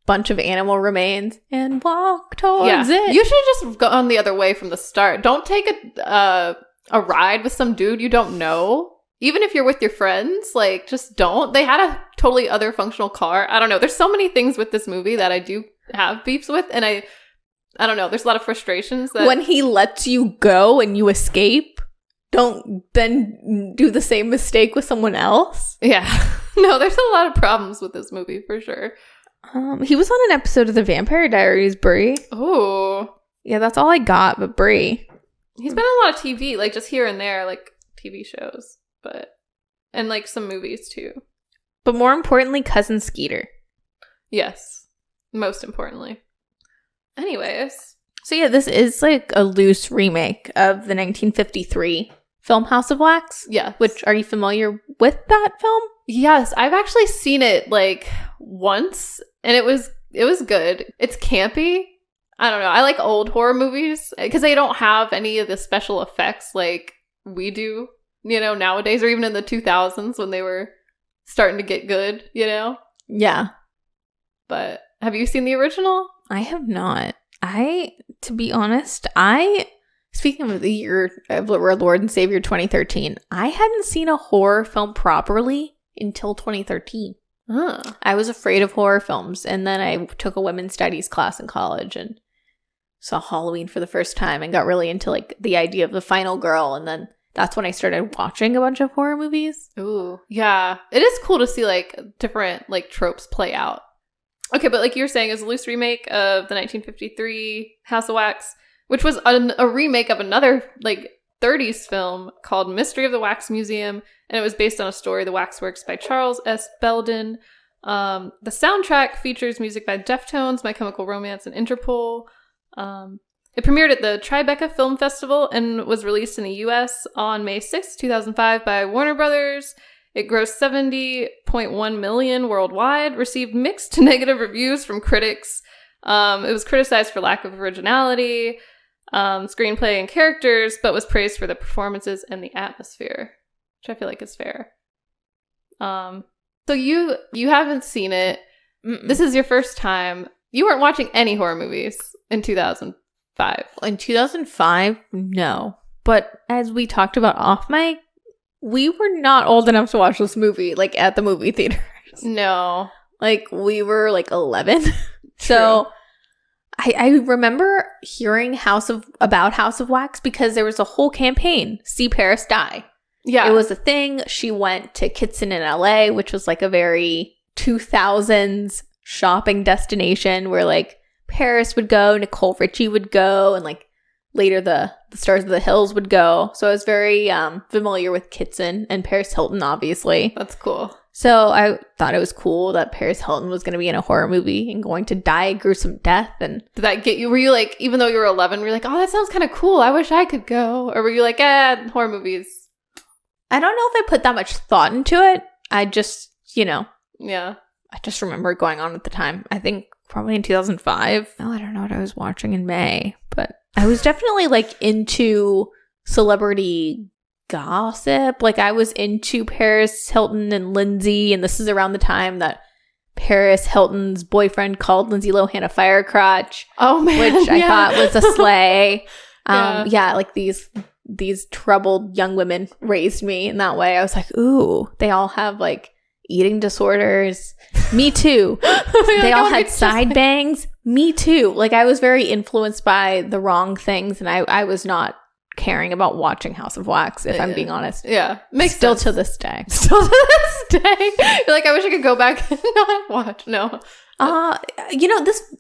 bunch of animal remains and walk towards it. You should just go on the other way from the start. Don't take a ride with some dude you don't know. Even if you're with your friends, like, just don't. They had a totally other functional car. I don't know. There's so many things with this movie that I do have beefs with, and I don't know. There's a lot of frustrations that when he lets you go and you escape, don't then do the same mistake with someone else. Yeah. No, there's a lot of problems with this movie for sure. He was on an episode of The Vampire Diaries, Brie. Oh. Yeah, that's all I got, but Brie. He's been in a lot of TV, like just here and there, like TV shows, and like some movies too. But more importantly, Cousin Skeeter. Yes. Most importantly. Anyways. So yeah, this is like a loose remake of the 1953 film House of Wax. Yeah. Which, are you familiar with that film? Yes, I've actually seen it like once, and it was good. It's campy. I don't know. I like old horror movies because they don't have any of the special effects like we do, nowadays, or even in the 2000s when they were starting to get good, Yeah. But have you seen the original? I have not. To be honest, speaking of the year of our Lord and Savior 2013, I hadn't seen a horror film properly until 2013. I was afraid of horror films, and then I took a women's studies class in college and saw Halloween for the first time and got really into like the idea of the final girl, and then that's when I started watching a bunch of horror movies. Ooh, yeah. It is cool to see like different like tropes play out. Okay, but like you were saying, it's a loose remake of the 1953 House of Wax, which was a remake of another like 30s film called Mystery of the Wax Museum, and it was based on a story, The Waxworks by Charles S. Belden. The soundtrack features music by Deftones, My Chemical Romance, and Interpol. It premiered at the Tribeca Film Festival and was released in the U.S. on May 6, 2005 by Warner Brothers. It grossed $70.1 million worldwide, received mixed to negative reviews from critics. It was criticized for lack of originality, screenplay, and characters, but was praised for the performances and the atmosphere, which I feel like is fair. So you haven't seen it. Mm-mm. This is your first time. You weren't watching any horror movies in 2005. In 2005, no. But as we talked about off mic, we were not old enough to watch this movie, like, at the movie theaters. No. Like, we were, like, 11. So, I remember hearing about House of Wax because there was a whole campaign, See Paris Die. Yeah. It was a thing. She went to Kitson in LA, which was, like, a very 2000s shopping destination where, like, Paris would go, Nicole Richie would go, and, like, later the Stars of the Hills would go. So I was very familiar with Kitson and Paris Hilton, obviously. That's cool. So I thought it was cool that Paris Hilton was going to be in a horror movie and going to die a gruesome death. And did that get you? Were you like, even though you were 11, were you like, oh, that sounds kind of cool. I wish I could go. Or were you like, horror movies? I don't know if I put that much thought into it. I just, Yeah. I just remember it going on at the time. I think probably in 2005. Oh, I don't know what I was watching in May, but I was definitely like into celebrity gossip. Like I was into Paris Hilton and Lindsay, and this is around the time that Paris Hilton's boyfriend called Lindsay Lohan a fire crotch. Oh man, which I thought was a slay. Yeah. Like these troubled young women raised me in that way. I was like, ooh, they all have like eating disorders. Me too. They all had side bangs. Me too. Like I was very influenced by the wrong things, and I was not caring about watching House of Wax, if I'm being honest. Yeah. Makes Still sense. to this day. Still to this day. You're like, I wish I could go back and not watch. No.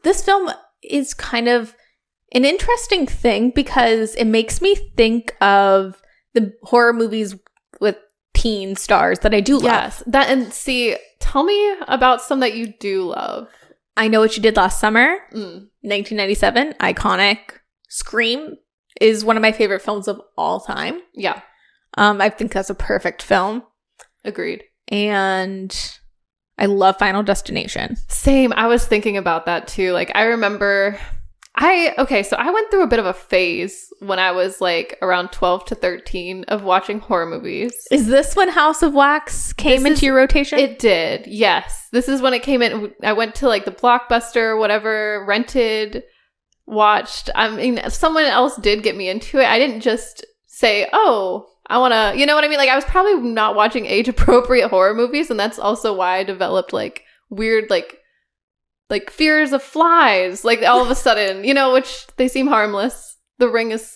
This film is kind of an interesting thing because it makes me think of the horror movies with teen stars that I do love. Yes. Tell me about some that you do love. I Know What You Did Last Summer, 1997, iconic. Scream is one of my favorite films of all time. Yeah. I think that's a perfect film. Agreed. And I love Final Destination. Same. I was thinking about that too. Like I remember I went through a bit of a phase when I was like around 12 to 13 of watching horror movies. Is this when House of Wax came into your rotation? It did. Yes. This is when it came in. I went to like the Blockbuster, whatever, rented, watched. I mean, someone else did get me into it. I didn't just say, oh, I want to, you know what I mean? Like I was probably not watching age appropriate horror movies. And that's also why I developed like weird, like fears of flies, like all of a sudden, which they seem harmless. The Ring is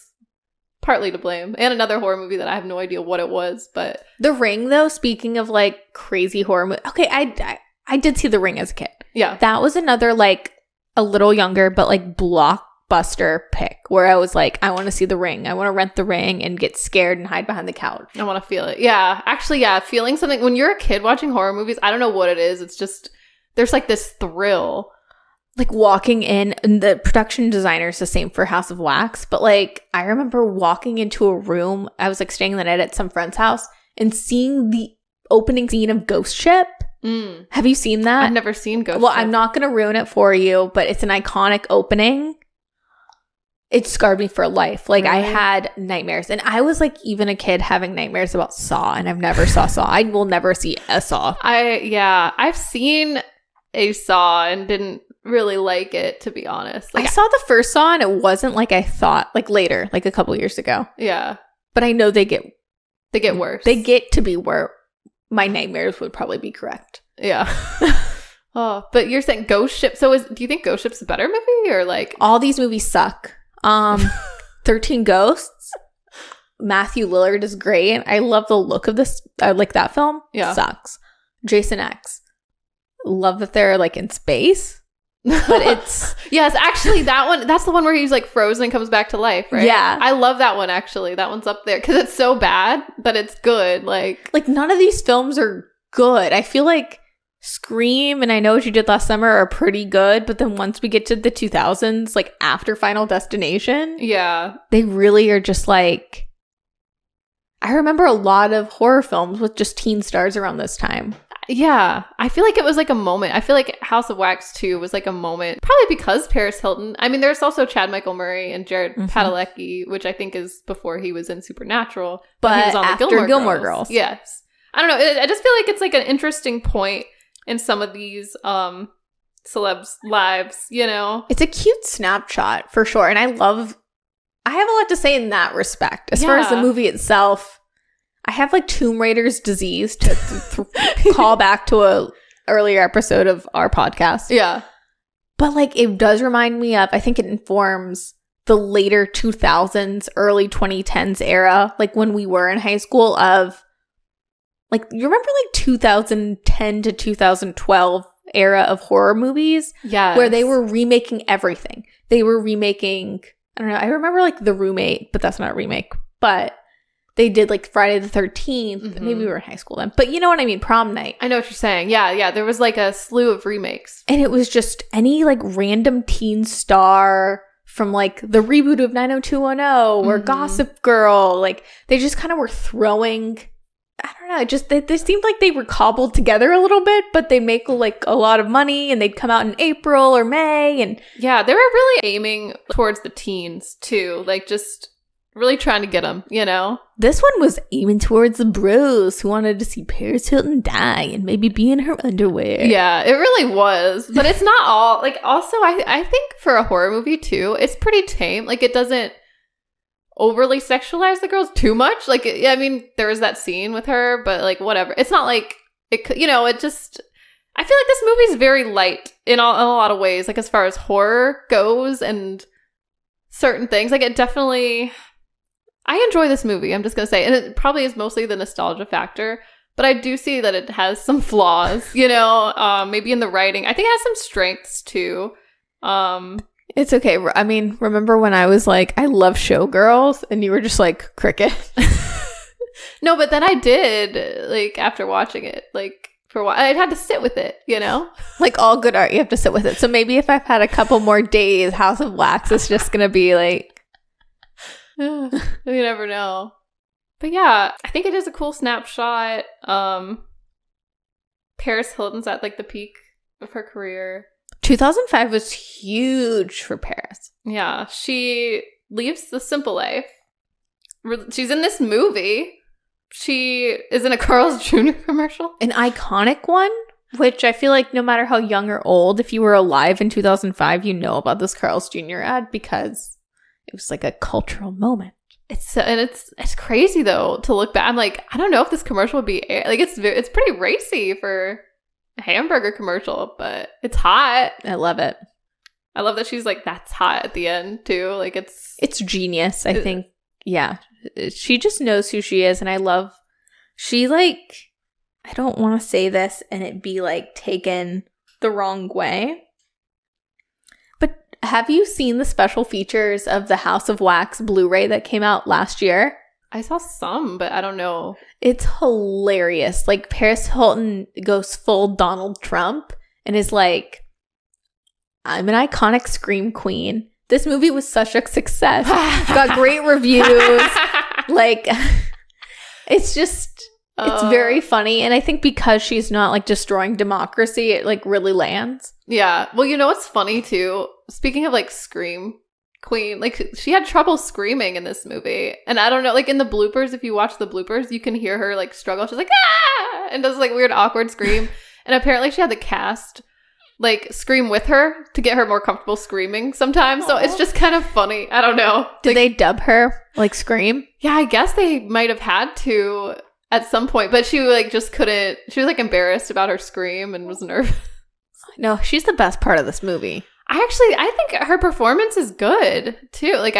partly to blame. And another horror movie that I have no idea what it was, but The Ring, though, speaking of like crazy horror movie. Okay, I did see The Ring as a kid. Yeah. That was another like a little younger, but like blockbuster pick where I was like, I want to see The Ring. I want to rent The Ring and get scared and hide behind the couch. I want to feel it. Yeah. Actually, yeah. Feeling something. When you're a kid watching horror movies, I don't know what it is. It's just, there's like this thrill. Like walking in, and the production designer is the same for House of Wax, but like I remember walking into a room, I was like staying the night at some friend's house and seeing the opening scene of Ghost Ship. Have you seen that? I've never seen Ghost Ship. Well, I'm not going to ruin it for you, but it's an iconic opening. It scarred me for life. Like Really? I had nightmares, and I was like even a kid having nightmares about Saw, and I've never saw Saw. I will never see a Saw. I've seen a Saw and didn't really like it, to be honest. Like I saw the first Saw, and it wasn't like I thought, like later, like a couple years ago. Yeah. But I know they get worse. They get to be where my nightmares would probably be correct. Yeah. Oh, but you're saying Ghost Ship. So do you think Ghost Ship's a better movie, or like All these movies suck. 13 Ghosts. Matthew Lillard is great. I love the look of this. I like that film. Yeah. Sucks. Jason X. Love that they're like in space. But it's yes, actually that one, that's the one where he's like frozen and comes back to life, right? Yeah. I love that one, actually. That one's up there because it's so bad that it's good. Like none of these films are good. I feel like Scream and I Know What You Did Last Summer are pretty good, but then once we get to the 2000s, like after Final Destination, yeah, they really are just like, I remember a lot of horror films with just teen stars around this time. yeah, I feel like it was like a moment. I feel like House of Wax 2 was like a moment, probably because Paris Hilton. I mean, there's also Chad Michael Murray and Jared Padalecki, which I think is before he was in Supernatural, but he was on after the Gilmore Girls. Yes, I don't know. I just feel like it's like an interesting point in some of these celebs' lives, It's a cute snapshot for sure. And I have a lot to say in that respect. As far as the Yeah. movie itself, I have like Tomb Raider's disease to call back to a earlier episode of our podcast. Yeah. But like it does remind me of, I think it informs the later 2000s, early 2010s era, like when we were in high school of like, you remember like 2010 to 2012 era of horror movies? Yeah. Where they were remaking everything. They were remaking I don't know. I remember like The Roommate, but that's not a remake. But they did like Friday the 13th. Mm-hmm. Maybe we were in high school then. But you know what I mean? Prom night. I know what you're saying. Yeah. There was like a slew of remakes. And it was just any like random teen star from like the reboot of 90210 or Gossip Girl. Like they just kind of were throwing, I don't know, just they seemed like they were cobbled together a little bit, but they make like a lot of money and they'd come out in April or May. And yeah, they were really aiming towards the teens too. Like just really trying to get them, you know? This one was aiming towards the bros who wanted to see Paris Hilton die and maybe be in her underwear. Yeah, it really was. But it's not all. Like, also, I think for a horror movie, too, it's pretty tame. Like, it doesn't overly sexualize the girls too much. Like, I mean, there was that scene with her, but, like, whatever. It's not like, it could, you know, it just... I feel like this movie is very light in a lot of ways. Like, as far as horror goes and certain things. Like, it definitely... I enjoy this movie, I'm just going to say. And it probably is mostly the nostalgia factor. But I do see that it has some flaws, you know, maybe in the writing. I think it has some strengths, too. It's okay. I mean, remember when I was like, I love Showgirls? And you were just like, cricket. No, but then I did, like, after watching it, like, for a while. I had to sit with it, you know? Like all good art, you have to sit with it. So maybe if I've had a couple more days, House of Wax is just going to be like... You never know. But yeah, I think it is a cool snapshot. Paris Hilton's at like the peak of her career. 2005 was huge for Paris. Yeah, she leaves the simple life. She's in this movie. She is in a Carl's Jr. commercial. An iconic one, which I feel like no matter how young or old, if you were alive in 2005, you know about this Carl's Jr. ad because it was like a cultural moment. It's crazy though to look back. I'm like, I don't know if this commercial would be like it's pretty racy for a hamburger commercial, but it's hot. I love it. I love that she's like that's hot at the end too. Like it's genius. I think yeah, she just knows who she is, and I love. She like I don't want to say this and it be like taken the wrong way. Have you seen the special features of the House of Wax Blu-ray that came out last year? I saw some, but I don't know. It's hilarious. Like, Paris Hilton goes full Donald Trump and is like, I'm an iconic scream queen. This movie was such a success. Got great reviews. Like, it's just... It's very funny. And I think because she's not, like, destroying democracy, it, like, really lands. Yeah. Well, you know what's funny, too? Speaking of, like, Scream Queen, like, she had trouble screaming in this movie. And I don't know, like, in the bloopers, if you watch the bloopers, you can hear her, like, struggle. She's like, ah! And does, like, weird, awkward scream. And apparently she had the cast, like, scream with her to get her more comfortable screaming sometimes. Aww. So it's just kind of funny. I don't know. Did they dub her, like, scream? Yeah, I guess they might have had to... at some point, but she like just couldn't. She was like embarrassed about her scream and was nervous. No, she's the best part of this movie. I think her performance is good too. Like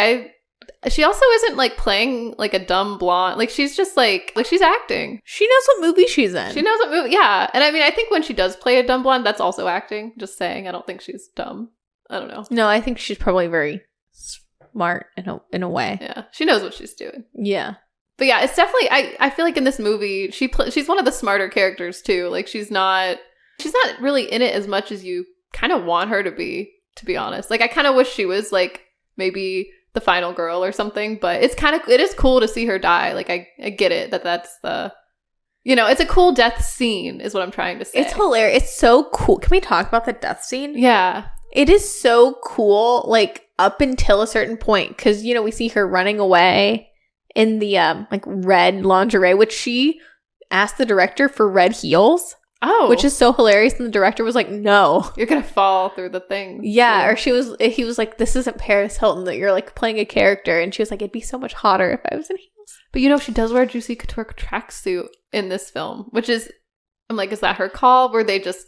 she also isn't like playing like a dumb blonde. Like she's just like she's acting. She knows what movie she's in. She knows what movie. Yeah, and I mean, I think when she does play a dumb blonde, that's also acting. Just saying, I don't think she's dumb. I don't know. No, I think she's probably very smart in a way. Yeah, she knows what she's doing. Yeah. But yeah, it's definitely, I feel like in this movie, she's one of the smarter characters too. Like she's not really in it as much as you kind of want her to be honest. Like I kind of wish she was like maybe the final girl or something, but it is cool to see her die. Like I get it that's the, you know, it's a cool death scene is what I'm trying to say. It's hilarious. It's so cool. Can we talk about the death scene? Yeah. It is so cool, like up until a certain point, because, you know, we see her running away in the like red lingerie, which she asked the director for red heels. Oh, which is so hilarious. And the director was like, "No, you're gonna fall through the thing." Yeah, or he was like, "This isn't Paris Hilton. That you're like playing a character." And she was like, "It'd be so much hotter if I was in heels." But you know, she does wear a Juicy Couture tracksuit in this film, which is, I'm like, is that her call? Where they just,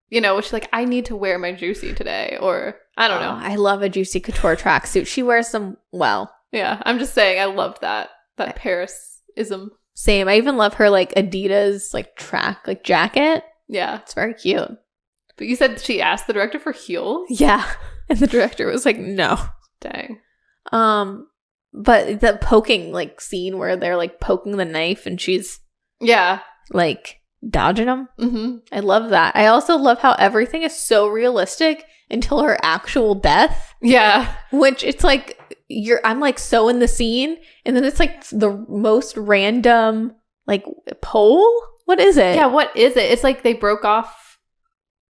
you know, she's like, "I need to wear my Juicy today," or I don't know. I love a Juicy Couture tracksuit. She wears them well. Yeah, I'm just saying, I loved that Paris-ism. Same. I even love her like Adidas like track like jacket. Yeah, it's very cute. But you said she asked the director for heels? Yeah, and the director was like, "No." Dang. But the poking like scene where they're like poking the knife and she's like dodging them. Mm-hmm. I love that. I also love how everything is so realistic until her actual death. Yeah. Which it's like I'm like so in the scene, and then it's like the most random like pole. What is it? Yeah, what is it? It's like they broke off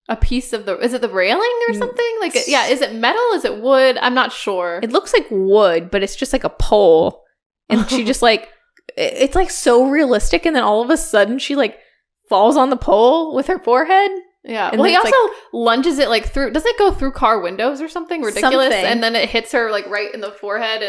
a piece of is it the railing or something? Like, yeah, is it metal? Is it wood? I'm not sure. It looks like wood, but it's just like a pole. And she just like, it's like so realistic. And then all of a sudden she like falls on the pole with her forehead. Yeah. And well, he also like, lunges it like through, doesn't it go through car windows or something ridiculous? Something. And then it hits her like right in the forehead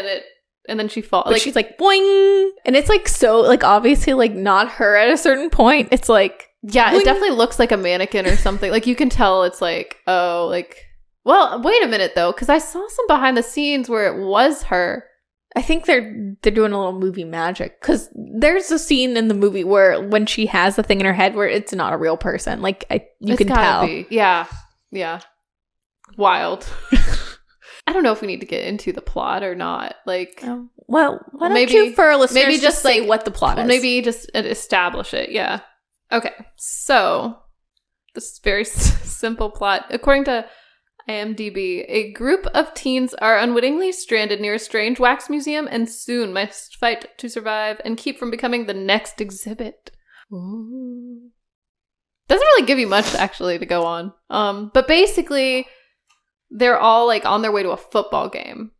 and then she falls. Like she's like, boing. And it's like so like obviously like not her at a certain point. It's like, yeah, boing. It definitely looks like a mannequin or something. Like you can tell it's like, oh, like, well, wait a minute though, because I saw some behind the scenes where it was her. I think they're doing a little movie magic, because there's a scene in the movie where when she has the thing in her head where it's not a real person. Like you can tell. Yeah. Wild. I don't know if we need to get into the plot or not. Like, well, why don't you, for our listeners, maybe just say like, what the plot is? Maybe just establish it. Yeah. Okay. So this is very simple plot. According to IMDb, a group of teens are unwittingly stranded near a strange wax museum and soon must fight to survive and keep from becoming the next exhibit. Ooh. Doesn't really give you much actually to go on. But basically, they're all like on their way to a football game,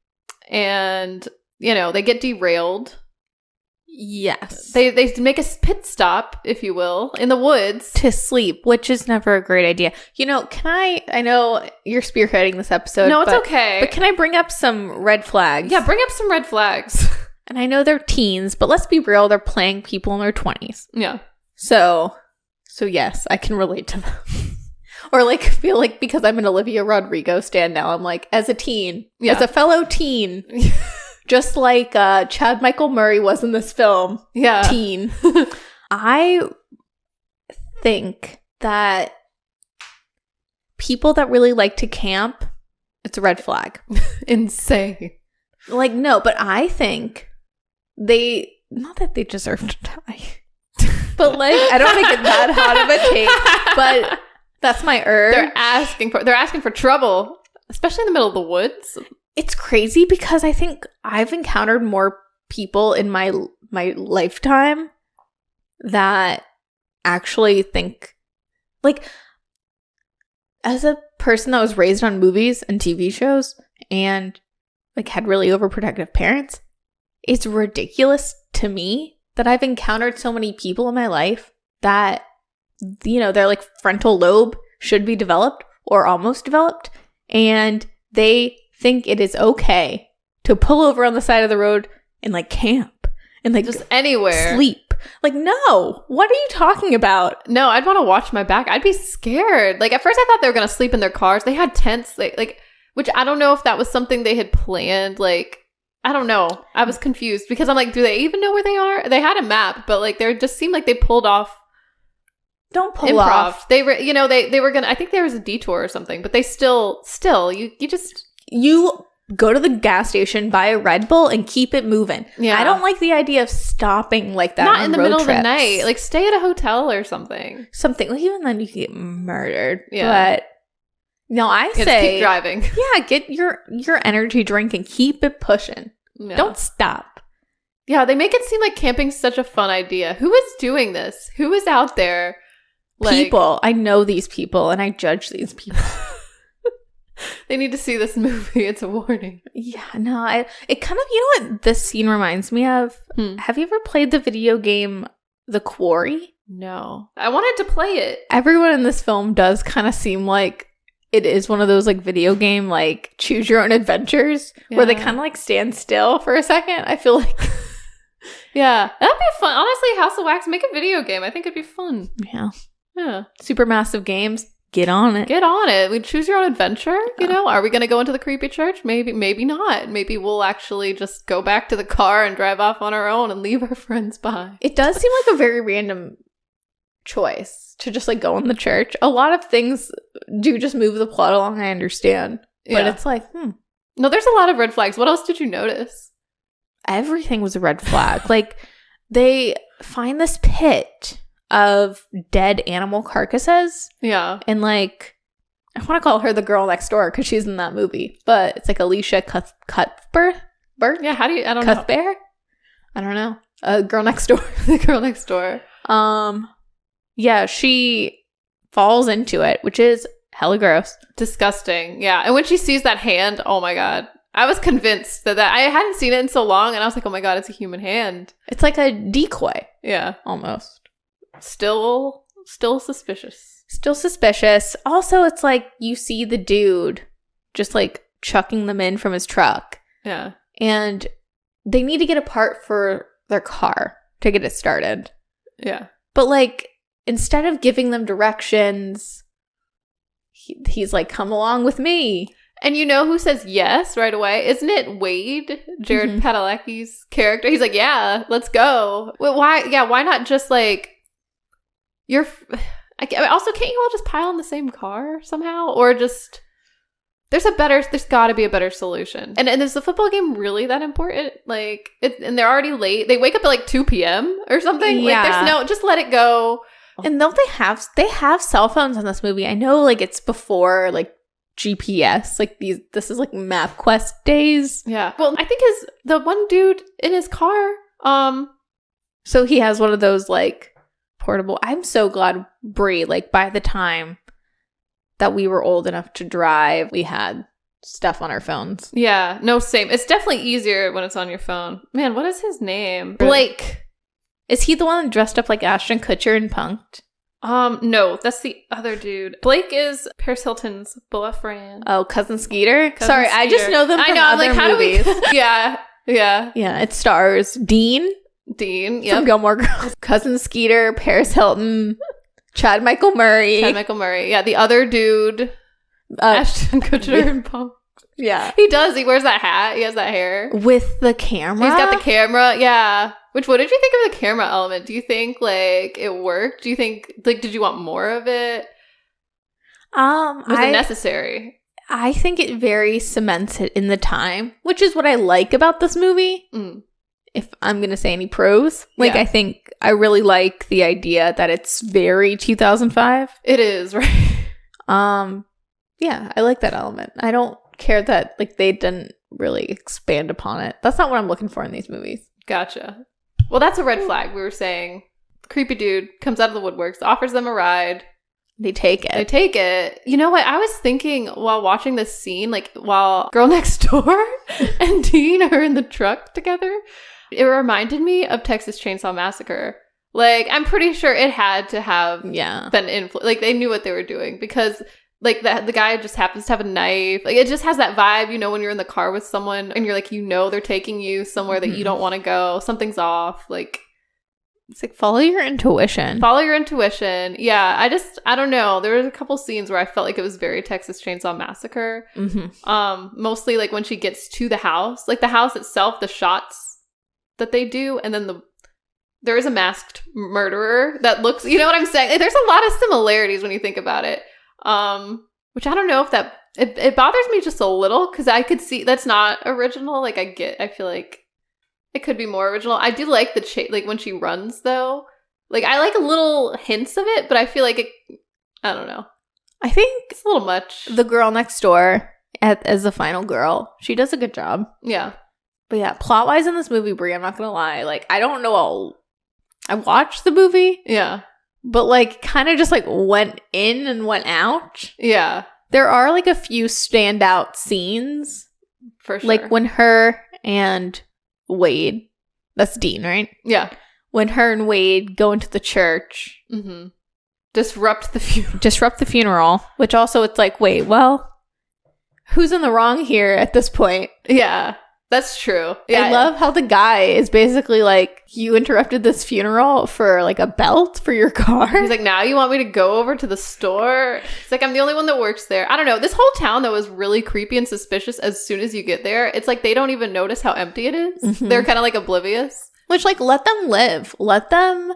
and you know they get derailed. Yes, they make a pit stop, if you will, in the woods to sleep, which is never a great idea. You know, I know you're spearheading this episode. No, it's okay. But can I bring up some red flags? Yeah, bring up some red flags. And I know they're teens, but let's be real, they're playing people in their 20s. Yeah. So yes, I can relate to them. Or like feel like because I'm an Olivia Rodrigo stan now, I'm like, as a teen, as a fellow teen, just like Chad Michael Murray was in this film, teen. I think that people that really like to camp, it's a red flag. Insane. Like, no, but I think not that they deserve to die, but like, I don't want to get that hot of a take, but that's my urge. They're asking for trouble, especially in the middle of the woods. It's crazy because I think I've encountered more people in my lifetime that actually think, like, as a person that was raised on movies and TV shows and like had really overprotective parents, it's ridiculous to me that I've encountered so many people in my life that, you know, their like frontal lobe should be developed or almost developed, and they think it is okay to pull over on the side of the road and like camp and like just anywhere sleep. Like, no, what are you talking about? No, I'd want to watch my back. I'd be scared. Like at first I thought they were going to sleep in their cars. They had tents, like which I don't know if that was something they had planned. Like, I don't know. I was confused because I'm like, do they even know where they are? They had a map, but like they just seemed like they pulled off. Don't pull improv. Off. They were, you know, they were gonna. I think there was a detour or something, but they still, you go to the gas station, buy a Red Bull, and keep it moving. Yeah, I don't like the idea of stopping like that. Not on in the road middle trips. of the night. Like stay at a hotel or something. Something. Like, even then, you could get murdered. Yeah. But no, I say just keep driving. Yeah, get your energy drink and keep it pushing. Yeah. Don't stop. Yeah, they make it seem like camping's such a fun idea. Who is doing this? Who is out there? Like, people. I know these people and I judge these people. They need to see this movie. It's a warning. Yeah, no, it kind of, you know what this scene reminds me of? Have you ever played the video game The Quarry? No. I wanted to play it. Everyone in this film does kind of seem like it is one of those like video game, like choose your own adventures where they kind of like stand still for a second. I feel like. Yeah, that'd be fun. Honestly, House of Wax, make a video game. I think it'd be fun. Yeah. Yeah. Supermassive games. Get on it. Get on it. We choose your own adventure. You know, are we going to go into the creepy church? Maybe not. Maybe we'll actually just go back to the car and drive off on our own and leave our friends behind. It does seem like a very random choice to just like go in the church. A lot of things do just move the plot along, I understand. But it's like, No, there's a lot of red flags. What else did you notice? Everything was a red flag. Like, they find this pit of dead animal carcasses. Yeah. And, like, I want to call her the girl next door because she's in that movie. But it's like Alicia Cuthbert? Yeah, how do you... I don't Cuthbert? know. I don't know. Girl next door. The girl next door. Yeah, she falls into it, which is hella gross. Disgusting. Yeah. And when she sees that hand, oh my God. I was convinced that I hadn't seen it in so long, and I was like, oh my God, it's a human hand. It's like a decoy. Yeah. Almost. Still suspicious. Still suspicious. Also, it's like you see the dude just like chucking them in from his truck. Yeah. And they need to get a part for their car to get it started. Yeah. But like, instead of giving them directions, he's like, come along with me. And you know who says yes right away? Isn't it Wade, Jared Padalecki's character? He's like, yeah, let's go. Why? Yeah, why not just like, also, can't you all just pile in the same car somehow? Or just, there's got to be a better solution. And is the football game really that important? Like, and they're already late. They wake up at like 2 p.m. or something. Yeah. Like, there's just let it go. And don't they have cell phones in this movie? I know, like, it's before like GPS, like this is like MapQuest days. Yeah. Well, I think the one dude in his car, so he has one of those like portable. I'm so glad, Brie, like by the time that we were old enough to drive, we had stuff on our phones. Yeah. No, same. It's definitely easier when it's on your phone. Man, what is his name? Blake. Is he the one that dressed up like Ashton Kutcher and Punked? No, that's the other dude. Blake is Paris Hilton's boyfriend. Oh, Cousin Skeeter? Cousin Sorry, Skeeter. I just know them from other movies. Do we... Yeah. Yeah, it stars Dean Yep. from Gilmore Girls, Cousin Skeeter, Paris Hilton, Chad Michael Murray. Yeah, the other dude, Ashton Kutcher and Paul. Yeah. He does. He wears that hat. He has that hair. With the camera? He's got the camera. Yeah. What did you think of the camera element? Do you think, like, it worked? Do you think, like, did you want more of it? Was it necessary? I think it very cements it in the time, which is what I like about this movie. If I'm going to say any pros. Like, yeah. I think I really like the idea that it's very 2005. It is, right? Yeah, I like that element. I don't care that, like, they didn't really expand upon it. That's not what I'm looking for in these movies. Gotcha. Well, that's a red flag. We were saying, creepy dude comes out of the woodworks, offers them a ride. They take it. You know what? I was thinking while watching this scene, like while Girl Next Door and Dean are in the truck together, it reminded me of Texas Chainsaw Massacre. Like, I'm pretty sure it had to have been like, they knew what they were doing because, like, the guy just happens to have a knife. Like, it just has that vibe, you know, when you're in the car with someone and you're like, you know, they're taking you somewhere that you don't want to go. Something's off. Like, it's like, follow your intuition. Yeah, I don't know. There was a couple scenes where I felt like it was very Texas Chainsaw Massacre. Mostly, like, when she gets to the house. Like, the house itself, the shots that they do, and then there is a masked murderer that looks, you know what I'm saying? Like, there's a lot of similarities when you think about it. Which I don't know if it bothers me just a little, because I could see that's not original. Like, I feel like it could be more original. I do like like when she runs though. Like, I like a little hints of it, but I feel like I don't know. I think it's a little much. The girl next door as the final girl, she does a good job. Yeah. But yeah, plot wise in this movie, Brie, I'm not gonna lie. Like, I don't know. I watched the movie. Yeah. But, like, kind of just, like, went in and went out. Yeah. There are, like, a few standout scenes. For sure. Like, when her and Wade, that's Dean, right? Yeah. When her and Wade go into the church. Disrupt the funeral. Which also, it's like, wait, well, who's in the wrong here at this point? Yeah. That's true. Yeah, I love how the guy is basically like, you interrupted this funeral for like a belt for your car. He's like, now you want me to go over to the store? It's like, I'm the only one that works there. I don't know. This whole town, though, is really creepy and suspicious as soon as you get there. It's like they don't even notice how empty it is. They're kind of like oblivious. Which, like, let them live. Let them.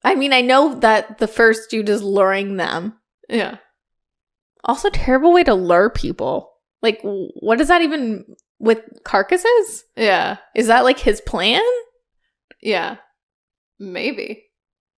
I mean, I know that the first dude is luring them. Yeah. Also, terrible way to lure people. Like, what is that even with carcasses? Yeah. Is that like his plan? Yeah. Maybe.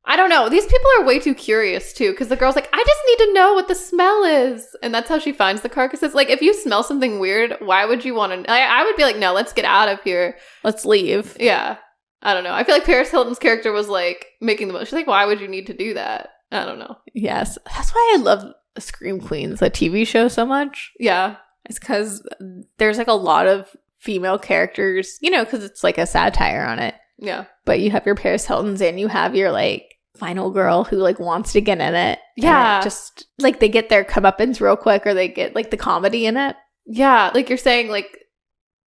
I don't know. These people are way too curious too, because the girl's like, I just need to know what the smell is. And that's how she finds the carcasses. Like, if you smell something weird, why would you want to? I would be like, no, let's get out of here. Let's leave. Yeah. I don't know. I feel like Paris Hilton's character was like making the most. She's like, why would you need to do that? I don't know. Yes. That's why I love Scream Queens, the TV show, so much. Yeah. It's because there's like a lot of female characters, you know, because it's like a satire on it. Yeah. But you have your Paris Hiltons and you have your like final girl who like wants to get in it. Yeah. It just like they get their comeuppance real quick, or they get like the comedy in it. Yeah. Like you're saying, like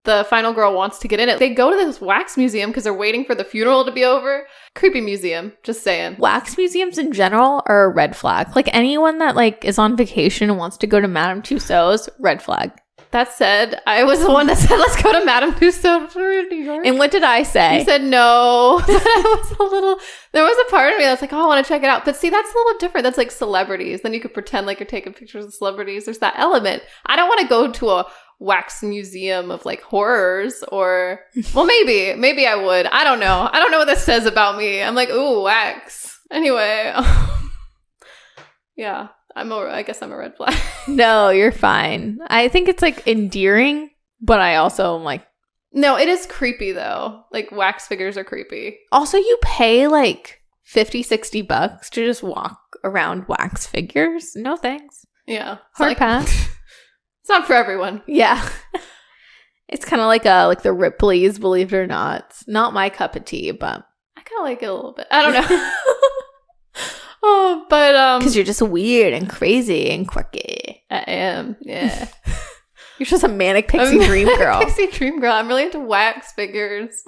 the final girl wants to get in it. They go to this wax museum because they're waiting for the funeral to be over. Creepy museum. Just saying. Wax museums in general are a red flag. Like anyone that like is on vacation and wants to go to Madame Tussauds, red flag. That said, I was the one that said, let's go to Madame Tussauds for New York. And what did I say? You said no. But I was a little, there was a part of me that's like, oh, I want to check it out. But see, that's a little different. That's like celebrities. Then you could pretend like you're taking pictures of celebrities. There's that element. I don't want to go to a wax museum of like horrors or, well, maybe I would. I don't know. I don't know what this says about me. I'm like, ooh, wax. Anyway. Yeah. I guess I'm a red flag. No, you're fine. I think it's like endearing, but I also am like, no, it is creepy though. Like wax figures are creepy. Also, you pay like $50-$60 to just walk around wax figures. No thanks. Yeah. Hard pass. It's not for everyone. Yeah. It's kind of like the Ripley's, believe it or not. It's not my cup of tea, but I kind of like it a little bit. I don't know. Oh, but because you're just weird and crazy and quirky. I am. Yeah. You're just a manic pixie dream girl. Pixie dream girl. I'm really into wax figures.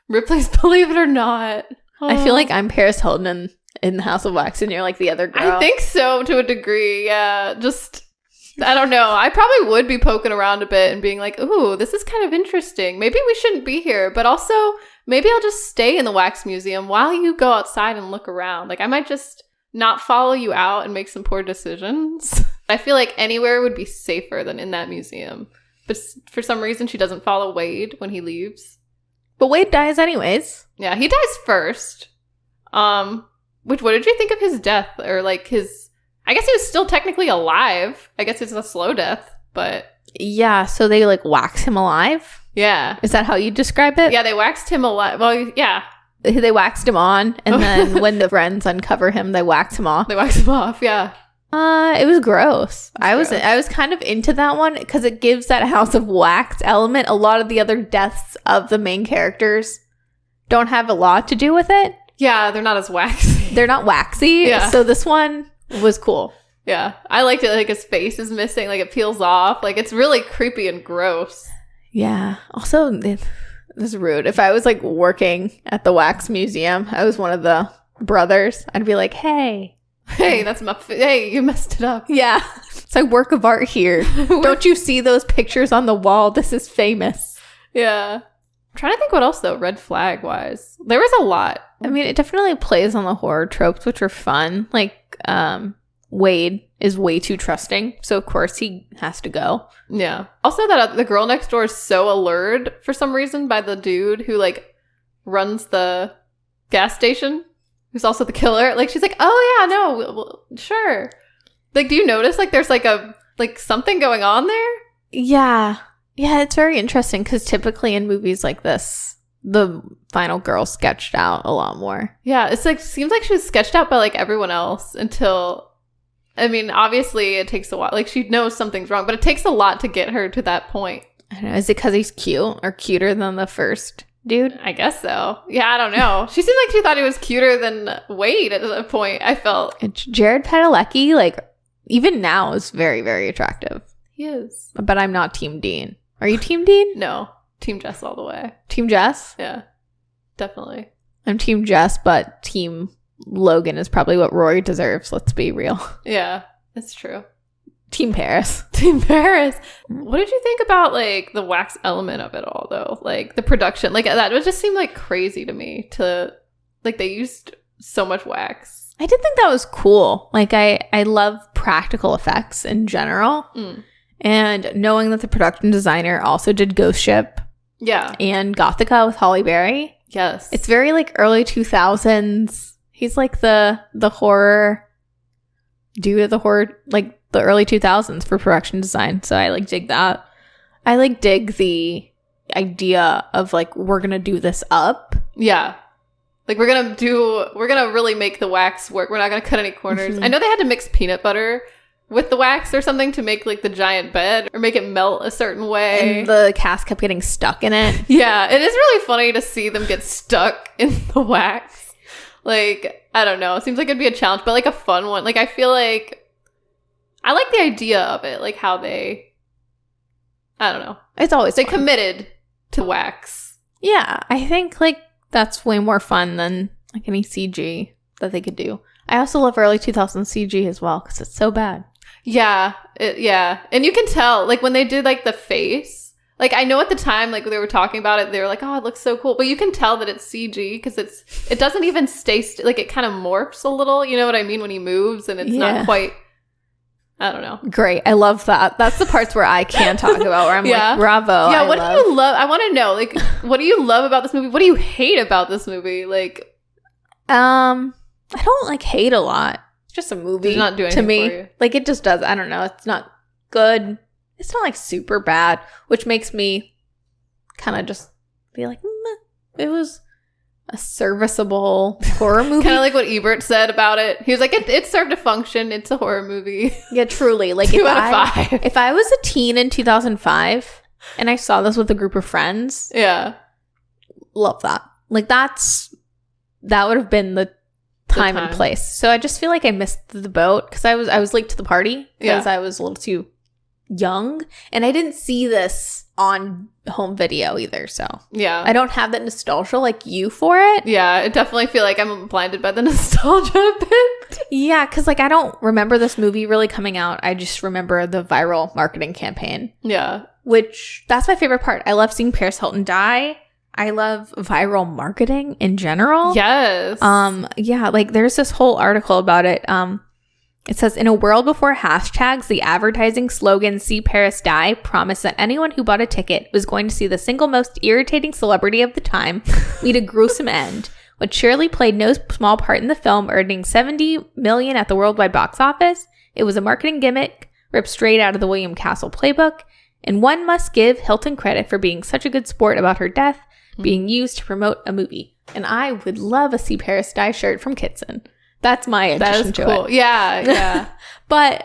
Ripley's, believe it or not. Oh. I feel like I'm Paris Hilton in the House of Wax, and you're like the other girl. I think so, to a degree. Yeah. Just, I don't know. I probably would be poking around a bit and being like, ooh, this is kind of interesting. Maybe we shouldn't be here. But also, maybe I'll just stay in the wax museum while you go outside and look around. Like, I might just not follow you out and make some poor decisions. I feel like anywhere would be safer than in that museum. But for some reason, she doesn't follow Wade when he leaves. But Wade dies anyways. Yeah, he dies first. What did you think of his death? Or like his... I guess he was still technically alive. I guess it's a slow death, but... Yeah, so they like wax him alive? Yeah. Is that how you describe it? Yeah, they waxed him alive. Well, yeah. They waxed him on, and then when the friends uncover him, they wax him off. They wax him off, yeah. It was gross. I was kind of into that one because it gives that House of Wax element. A lot of the other deaths of the main characters don't have a lot to do with it. Yeah, they're not as waxy. They're not waxy. Yeah. So this one was cool. Yeah. I liked it. Like his face is missing. Like it peels off. Like it's really creepy and gross. Yeah. Also, this is rude. If I was like working at the wax museum, I was one of the brothers, I'd be like, hey, that's my hey, you messed it up. Yeah, it's a work of art here. Don't you see those pictures on the wall? This is famous. Yeah. I'm trying to think what else though, red flag wise. There was a lot. I mean, it definitely plays on the horror tropes, which are fun. Like, Wade is way too trusting, so of course he has to go. Yeah. Also, that the girl next door is so allured for some reason by the dude who like runs the gas station, who's also the killer. Like she's like, oh yeah, no, we'll, sure. Like, do you notice like there's like a something going on there? Yeah, it's very interesting because typically in movies like this, the final girl sketched out a lot more. Yeah, it's like seems like she was sketched out by like everyone else until. I mean, obviously it takes a while. Like, she knows something's wrong, but it takes a lot to get her to that point. I don't know. Is it because he's cute or cuter than the first dude? I guess so. Yeah, I don't know. She seemed like she thought he was cuter than Wade at a point, I felt. Jared Padalecki, like, even now is very, very attractive. He is. But I'm not Team Dean. Are you Team Dean? No. Team Jess all the way. Team Jess? Yeah. Definitely. I'm Team Jess, but Team Logan is probably what Rory deserves. Let's be real. Yeah, it's true. Team Paris. Team Paris. What did you think about like the wax element of it all though? Like the production, like that would just seem like crazy to me to like they used so much wax. I did think that was cool. Like I love practical effects in general. And knowing that the production designer also did Ghost Ship and Gothica with Halle Berry. Yes. It's very like early 2000s. He's like the horror dude of the horror, like the early 2000s for production design. So I like dig that. I like dig the idea of like, we're going to do this up. Yeah. Like we're going to really make the wax work. We're not going to cut any corners. Mm-hmm. I know they had to mix peanut butter with the wax or something to make like the giant bed or make it melt a certain way. And the cast kept getting stuck in it. Yeah, it is really funny to see them get stuck in the wax. Like, I don't know. It seems like it'd be a challenge, but like a fun one. Like, I feel like I like the idea of it, like how they, I don't know. It's always they fun. committed to wax. Yeah, I think like that's way more fun than like any CG that they could do. I also love early 2000s CG as well because it's so bad. Yeah, and you can tell like when they did like the face. Like I know at the time like they were talking about it, they were like, "Oh, it looks so cool," but you can tell that it's CG because it doesn't even stay like it kind of morphs a little. You know what I mean when he moves, and it's not quite. I don't know. Great, I love that. That's the parts where I can talk about where I'm like, bravo. Yeah, what do you love? I want to know. Like, what do you love about this movie? What do you hate about this movie? Like, I don't like hate a lot. It's just a movie. Does not do anything to me. For you. Like it just does. I don't know. It's not good. It's not like super bad, which makes me kind of just be like, it was a serviceable horror movie. Kind of like what Ebert said about it. He was like, it served a function. It's a horror movie. Yeah, truly. Like 2 out of 5. If I was a teen in 2005 and I saw this with a group of friends, love that. Like that would have been the time and place. So I just feel like I missed the boat because I was late to the party because I was a little too young and I didn't see this on home video either. So I don't have that nostalgia like you for it. Yeah, I definitely feel like I'm blinded by the nostalgia a bit. Yeah, because like I don't remember this movie really coming out. I just remember the viral marketing campaign. Yeah, which that's my favorite part. I love seeing Paris Hilton die. I love viral marketing in general. Yes. Yeah, like there's this whole article about it. It says, in a world before hashtags, the advertising slogan "See Paris Die" promised that anyone who bought a ticket was going to see the single most irritating celebrity of the time meet a gruesome end, which surely played no small part in the film, earning $70 million at the worldwide box office. It was a marketing gimmick ripped straight out of the William Castle playbook, and one must give Hilton credit for being such a good sport about her death being used to promote a movie. And I would love a See Paris Die shirt from Kitson. That's my addition to cool. it. Yeah. But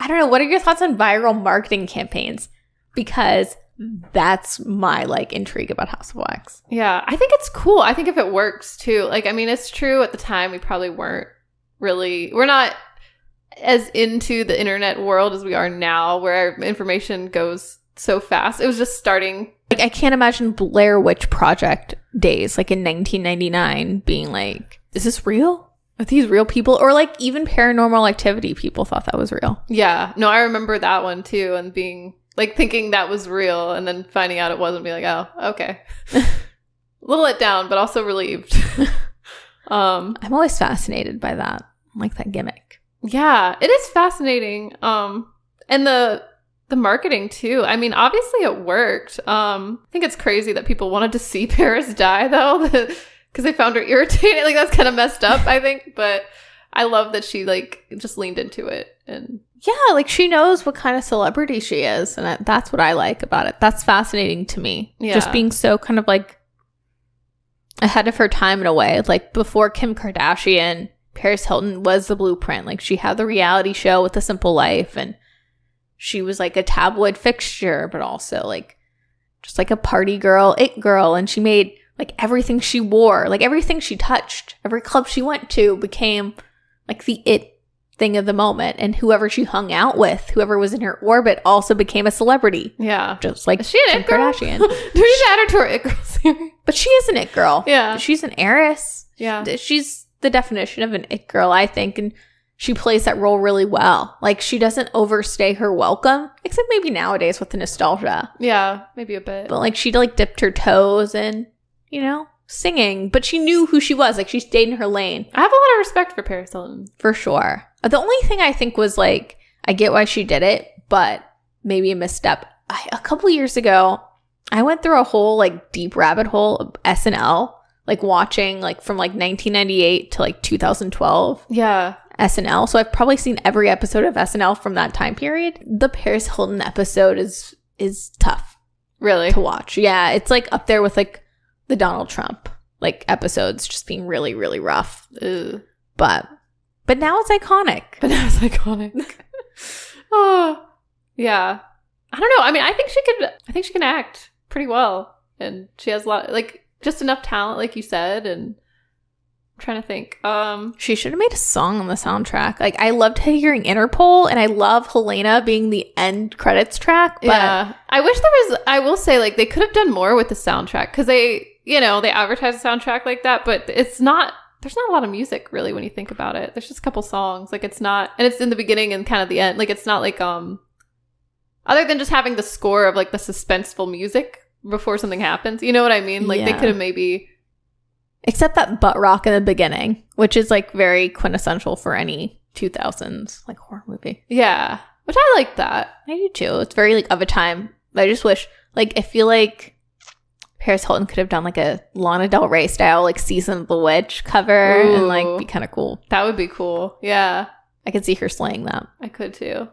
I don't know. What are your thoughts on viral marketing campaigns? Because that's my like intrigue about House of Wax. Yeah, I think it's cool. I think if it works too. Like, I mean, it's true at the time we probably we're not as into the internet world as we are now, where information goes so fast. It was just starting. Like, I can't imagine Blair Witch Project days, like in 1999, being like, is this real? Are these real people? Or like even Paranormal Activity, people thought that was real. Yeah. No, I remember that one too, and being like thinking that was real and then finding out it wasn't, being like, oh, okay. A little let down, but also relieved. I'm always fascinated by that. I like that gimmick. Yeah, it is fascinating. And the marketing too. I mean, obviously it worked. I think it's crazy that people wanted to see Paris die though, because they found her irritating. Like, that's kind of messed up, I think. But I love that she like just leaned into it. And yeah, like she knows what kind of celebrity she is, and that's what I like about it. That's fascinating to me. Yeah. Just being so kind of like ahead of her time in a way. Like before Kim Kardashian, Paris Hilton was the blueprint. Like she had the reality show with A Simple Life, and she was like a tabloid fixture, but also like just like a party girl, it girl. And she made like everything she wore, like everything she touched, every club she went to became like the it thing of the moment. And whoever she hung out with, whoever was in her orbit, also became a celebrity. yeah. Just like Is she an Kim it girl? Kardashian. Do we need to add her to our it girl series? But she is an it girl. Yeah. She's an heiress. Yeah. She's the definition of an it girl, I think. And she plays that role really well. Like, she doesn't overstay her welcome, except maybe nowadays with the nostalgia. Yeah, maybe a bit. But like, she like dipped her toes in, you know, singing. But she knew who she was. Like, she stayed in her lane. I have a lot of respect for Paris Hilton. For sure. The only thing I think was like, I get why she did it, but maybe a misstep. A couple years ago, I went through a whole like deep rabbit hole of SNL, like watching like from like 1998 to like 2012. Yeah. SNL. So I've probably seen every episode of SNL from that time period. The Paris Hilton episode is tough. Really? To watch. Yeah, it's like up there with like the Donald Trump like episodes just being really, really rough. Ugh. But now it's iconic. Oh, yeah. I don't know. I mean, I think she can act pretty well, and she has a lot, like, just enough talent, like you said. And I'm trying to think. She should have made a song on the soundtrack. Like, I loved hearing Interpol, and I love Helena being the end credits track. But yeah, I wish there was. I will say, like, they could have done more with the soundtrack, because they advertise the soundtrack like that, but it's not. There's not a lot of music really when you think about it. There's just a couple songs. Like, it's not, and it's in the beginning and kind of the end. Like, it's not like other than just having the score of like the suspenseful music before something happens. You know what I mean? Like, they could have maybe, except that butt rock in the beginning, which is like very quintessential for any 2000s like horror movie. Yeah, which I like that. I do too. It's very like of a time. I just wish, like, I feel like Paris Hilton could have done like a Lana Del Rey style like Season of the Witch cover. Ooh. And like be kind of cool. That would be cool. Yeah, I could see her slaying that. I could too.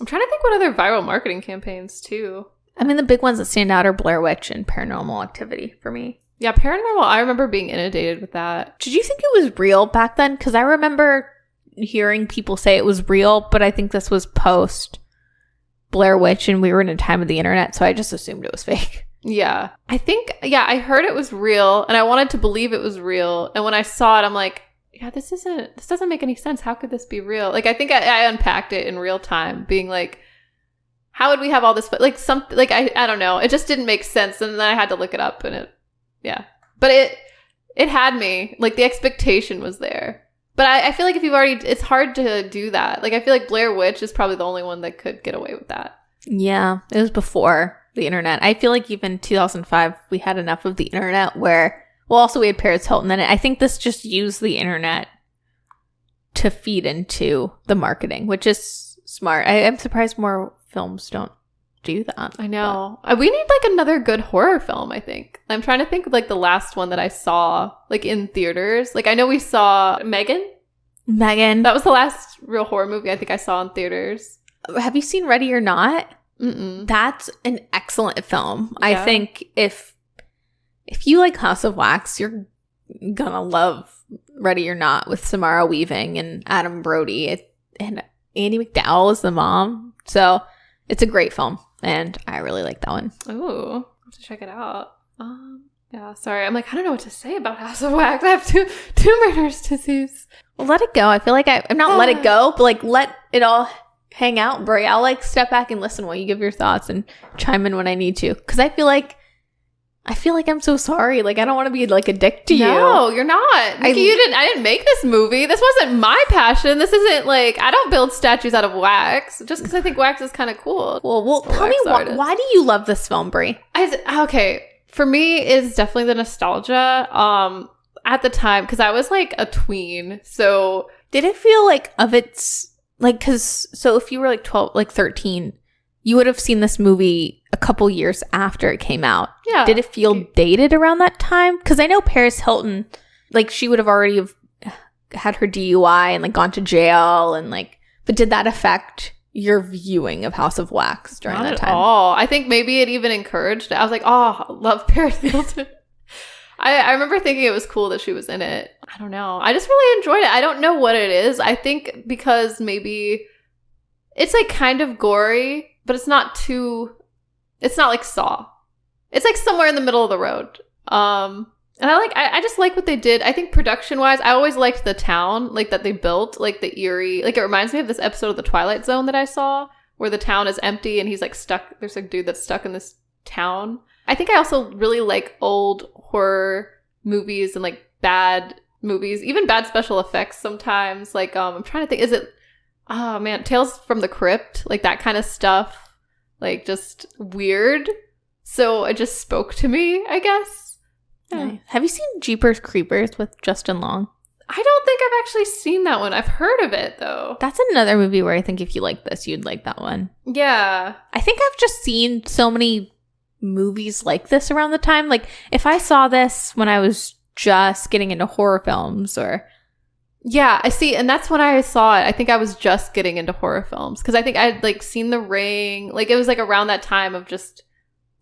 I'm trying to think what other viral marketing campaigns too. I mean, the big ones that stand out are Blair Witch and Paranormal Activity for me. Yeah, Paranormal, I remember being inundated with that. Did you think it was real back then? Because I remember hearing people say it was real, but I think this was post Blair Witch and we were in a time of the internet, so I just assumed it was fake. Yeah. I think, I heard it was real, and I wanted to believe it was real. And when I saw it, I'm like, yeah, this doesn't make any sense. How could this be real? Like, I think I unpacked it in real time, being like, how would we have all this? Like, something, like, I don't know. It just didn't make sense. And then I had to look it up, and but it had me. Like, the expectation was there. But I feel like if you've already, it's hard to do that. Like, I feel like Blair Witch is probably the only one that could get away with that. Yeah, it was before the internet. I feel like even 2005, we had enough of the internet where, well, also we had Paris Hilton in it. I think this just used the internet to feed into the marketing, which is smart. I am surprised more films don't do that. I know. We need like another good horror film, I think. I'm trying to think of like the last one that I saw like in theaters. Like, I know we saw Megan. That was the last real horror movie I think I saw in theaters. Have you seen Ready or Not? Mm-mm. That's an excellent film. Yeah. I think if you like House of Wax, you're gonna love Ready or Not with Samara Weaving and Adam Brody. And Andie MacDowell is the mom. So it's a great film, and I really like that one. Ooh, I'll have to check it out. Yeah, sorry. I'm like, I don't know what to say about House of Wax. I have two murders to seize. Well, let it go. I feel like I'm not let it go, but like let it all hang out, Brie. I'll like step back and listen while you give your thoughts and chime in when I need to. Because I feel like I'm so sorry. Like, I don't want to be like a dick to you. No, you're not. Nikki, I didn't make this movie. This wasn't my passion. This isn't like, I don't build statues out of wax just because I think wax is kind of cool. Well, tell me why do you love this film, Brie? Okay, for me, it's definitely the nostalgia. At the time, because I was like a tween, so did it feel like of its like, because so if you were like 12, like 13, you would have seen this movie a couple years after it came out. Yeah. Did it feel dated around that time? Because I know Paris Hilton, like, she would have already had her DUI and like gone to jail and like, but did that affect your viewing of House of Wax during that time? Not at all. I think maybe it even encouraged it. I was like, oh, I love Paris Hilton. I remember thinking it was cool that she was in it. I don't know. I just really enjoyed it. I don't know what it is. I think because maybe it's like kind of gory, but it's not like Saw. It's like somewhere in the middle of the road. And I just like what they did. I think production-wise, I always liked the town, like, that they built, like, the eerie, like, it reminds me of this episode of The Twilight Zone that I saw, where the town is empty and he's, like, stuck. There's a dude that's stuck in this town. I think I also really like old horror movies and, like, bad movies, even bad special effects sometimes. Like, I'm trying to think, is it, oh, man, Tales from the Crypt, like, that kind of stuff, like, just weird. So it just spoke to me, I guess. Yeah. Have you seen Jeepers Creepers with Justin Long? I don't think I've actually seen that one. I've heard of it, though. That's another movie where I think if you like this, you'd like that one. Yeah. I think I've just seen so many movies like this around the time. Like, if I saw this when I was just getting into horror films or... Yeah, I see. And that's when I saw it. I think I was just getting into horror films. Because I think I'd, like, seen The Ring. Like, it was, like, around that time of just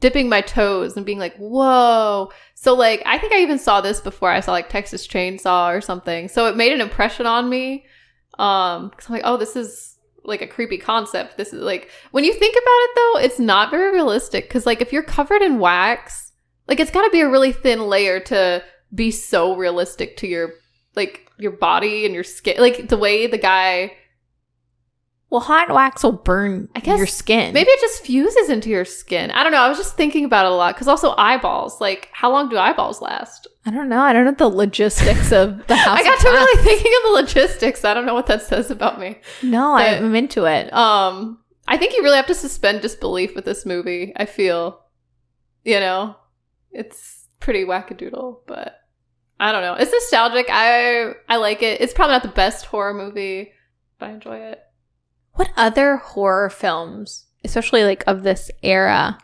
dipping my toes and being like, whoa. So, like, I think I even saw this before I saw, like, Texas Chainsaw or something. So it made an impression on me. Because I'm like, oh, this is, like, a creepy concept. This is, like, when you think about it, though, it's not very realistic. Because, like, if you're covered in wax, like, it's got to be a really thin layer to be so realistic to your, like, your body and your skin. Like, the way the guy... Well, hot wax will burn I guess your skin. Maybe it just fuses into your skin. I don't know. I was just thinking about it a lot. Because also eyeballs. Like, how long do eyeballs last? I don't know. I don't know the logistics of the house. I got of to wax. really thinking of the logistics. I don't know what that says about me. No, But, I'm into it. I think you really have to suspend disbelief with this movie. I feel, you know, it's pretty wackadoodle, but I don't know. It's nostalgic. I like it. It's probably not the best horror movie, but I enjoy it. What other horror films, especially like of this era,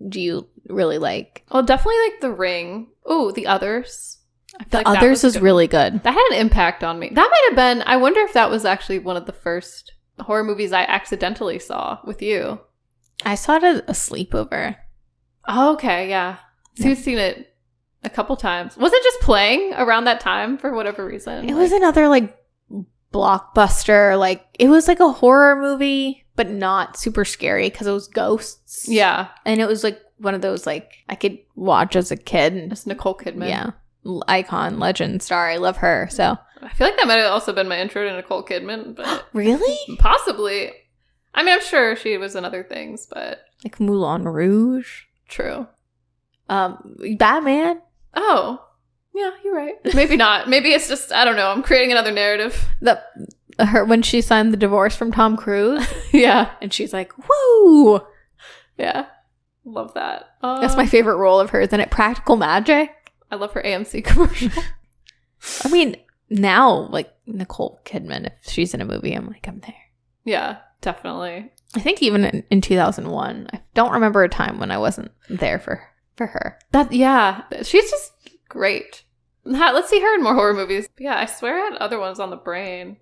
do you really like? Well, definitely like The Ring. Ooh, The Others. I feel The like that Others was is really good. That had an impact on me. That might have been, I wonder if that was actually one of the first horror movies I accidentally saw with you. I saw it at a sleepover. Oh, okay, yeah. So you've seen it a couple times. Was it just playing around that time for whatever reason? It was another like blockbuster. Like, it was like a horror movie, but not super scary because it was ghosts. Yeah. And it was like one of those like I could watch as a kid. And, It's Nicole Kidman. yeah. Icon, legend, star. I love her. So I feel like that might have also been my intro to Nicole Kidman, but really? possibly. I mean, I'm sure she was in other things, but Like Moulin Rouge. true. Batman. Oh, yeah, you're right. Maybe not. Maybe it's just, I don't know. I'm creating another narrative. Her when she signed the divorce from Tom Cruise. Yeah. And she's like, woo! Yeah. Love that. That's my favorite role of hers. And at Practical Magic. I love her AMC commercial. I mean, now, like, Nicole Kidman, if she's in a movie, I'm like, I'm there. Yeah, definitely. I think even in 2001, I don't remember a time when I wasn't there for her. Yeah, she's just great. Let's see her in more horror movies. But yeah, I swear I had other ones on the brain.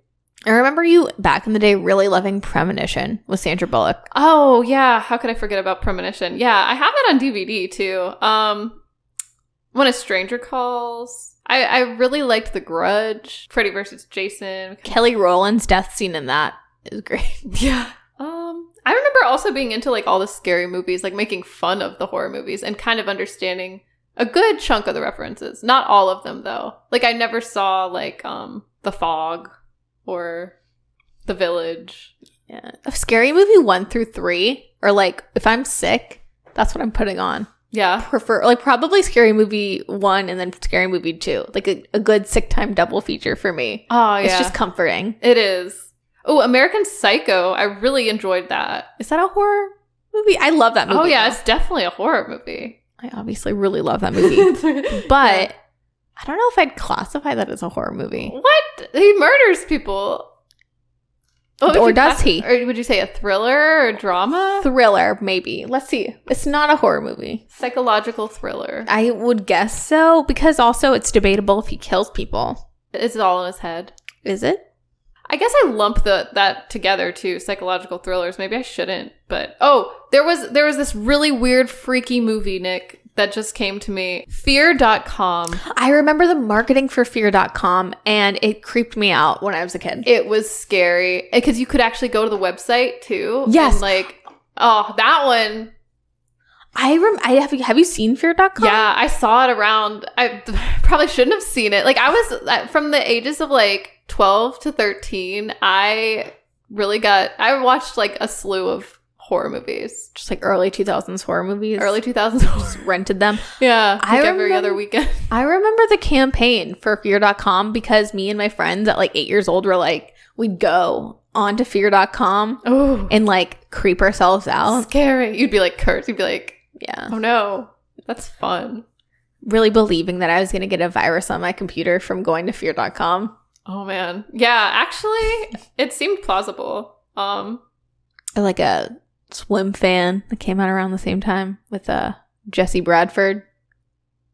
I remember you back in the day really loving Premonition with Sandra Bullock. Oh, yeah. How could I forget about Premonition? Yeah, I have that on DVD, too. When a Stranger Calls. I really liked The Grudge. Freddy vs. Jason. Kelly Rowland's death scene in that is great. Yeah. I remember also being into like all the scary movies, like making fun of the horror movies and kind of understanding a good chunk of the references. Not all of them, though. Like, I never saw like The Fog or The Village. Yeah. A scary movie 1 through 3, or like if I'm sick, that's what I'm putting on. Yeah. Prefer like probably Scary Movie 1 and then Scary Movie 2. Like a good sick time double feature for me. Oh, yeah. It's just comforting. It is. Oh, American Psycho. I really enjoyed that. Is that a horror movie? I love that movie. Oh, yeah. though. It's definitely a horror movie. I obviously really love that movie. But I don't know if I'd classify that as a horror movie. What? He murders people. What would Or you does he? Or would you say a thriller or drama? Thriller, maybe. Let's see. It's not a horror movie. Psychological thriller. I would guess so, because also it's debatable if he kills people. It's all in his head. Is it? I guess I lump that together too, psychological thrillers. Maybe I shouldn't, but there was this really weird, freaky movie, Nick, that just came to me. Fear.com. I remember the marketing for Fear.com, and it creeped me out when I was a kid. It was scary because you could actually go to the website too. Yes. And like, oh, that one. Have you seen Fear.com? Yeah, I saw it around. I probably shouldn't have seen it. Like, I was from the ages of like 12 to 13. I watched like a slew of horror movies. Just like early 2000s horror movies. Early 2000s. Just rented them. Yeah, I every other weekend. I remember the campaign for Fear.com because me and my friends at like 8 years old were like, we'd go onto Fear.com Oh, and like creep ourselves out. scary. You'd be like cursed. You'd be like, Yeah. oh no, that's fun. Really believing that I was going to get a virus on my computer from going to Fear.com. Oh man. Yeah, actually, it seemed plausible. Or like a swim fan that came out around the same time with Jesse Bradford.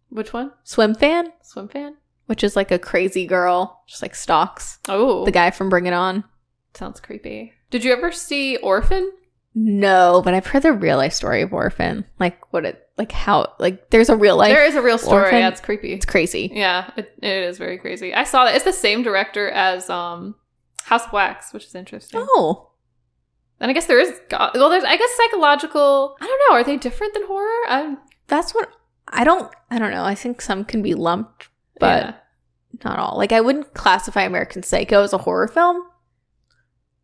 Which one? Swim fan? Swim fan? Which is like a crazy girl, just like stalks Oh. the guy from Bring It On. Sounds creepy. Did you ever see Orphan? No, but I've heard the real life story of Orphan. Like there's a real life. There is a real story. Orphan. Yeah, it's creepy. It's crazy. Yeah, it is very crazy. I saw that. It's the same director as House of Wax, which is interesting. Oh. And I guess there's I guess psychological. I don't know. Are they different than horror? That's what I don't know. I think some can be lumped, but Yeah. not all. Like I wouldn't classify American Psycho as a horror film,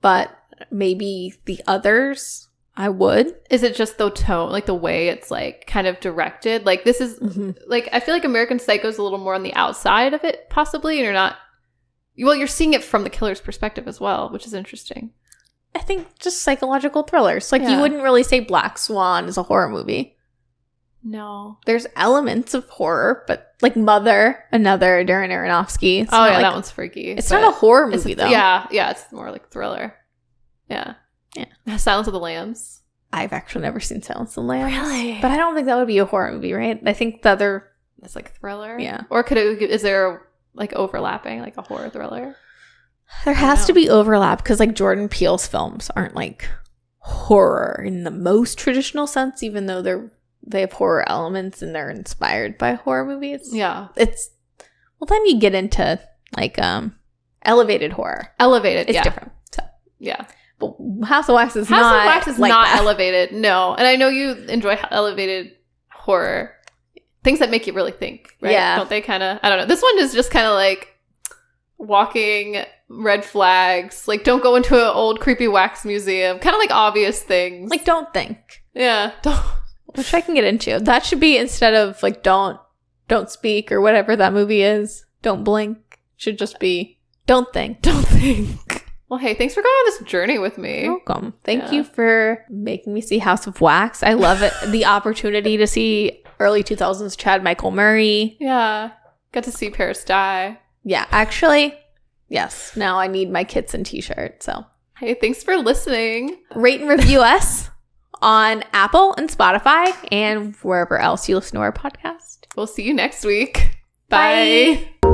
but maybe the others I would. Is it just the tone, like the way it's like kind of directed? Like this is like I feel like American Psycho is a little more on the outside of it, possibly, and you're not. Well, you're seeing it from the killer's perspective as well, which is interesting. I think just psychological thrillers. Like Yeah. you wouldn't really say Black Swan is a horror movie. No. There's elements of horror, but like Mother, another Darren Aronofsky. Oh yeah, that one's freaky. It's not a horror movie though. Yeah, it's more like thriller. Yeah. Silence of the Lambs. I've actually never seen Silence of the Lambs. Really? But I don't think that would be a horror movie, right? I think the other... It's like thriller. Yeah. Or is there like overlapping, like a horror thriller? There has to be overlap because like Jordan Peele's films aren't like horror in the most traditional sense, even though they have horror elements and they're inspired by horror movies. Yeah. Well, then you get into like elevated horror. Elevated. It's yeah. different. So Yeah. but House of Wax is House not of Wax is like not that. elevated. No. And I know you enjoy elevated horror. Things that make you really think, right? Yeah. Don't they kind of, I don't know. This one is just kind of like walking red flags. Like don't go into an old creepy wax museum. Kind of like obvious things. Like don't think. Yeah. Don't. Which I can get into. That should be instead of like don't speak or whatever that movie is. Don't blink. Should just be don't think. Don't think. Well, hey, thanks for going on this journey with me. You're welcome. Thank you for making me see House of Wax. I love it. The opportunity to see early 2000s Chad Michael Murray. Yeah. Got to see Paris die. Yeah, actually, yes. Now I need my kitten t-shirt. So Hey, thanks for listening. rate and review us on Apple and Spotify and wherever else you listen to our podcast. We'll see you next week. Bye. Bye.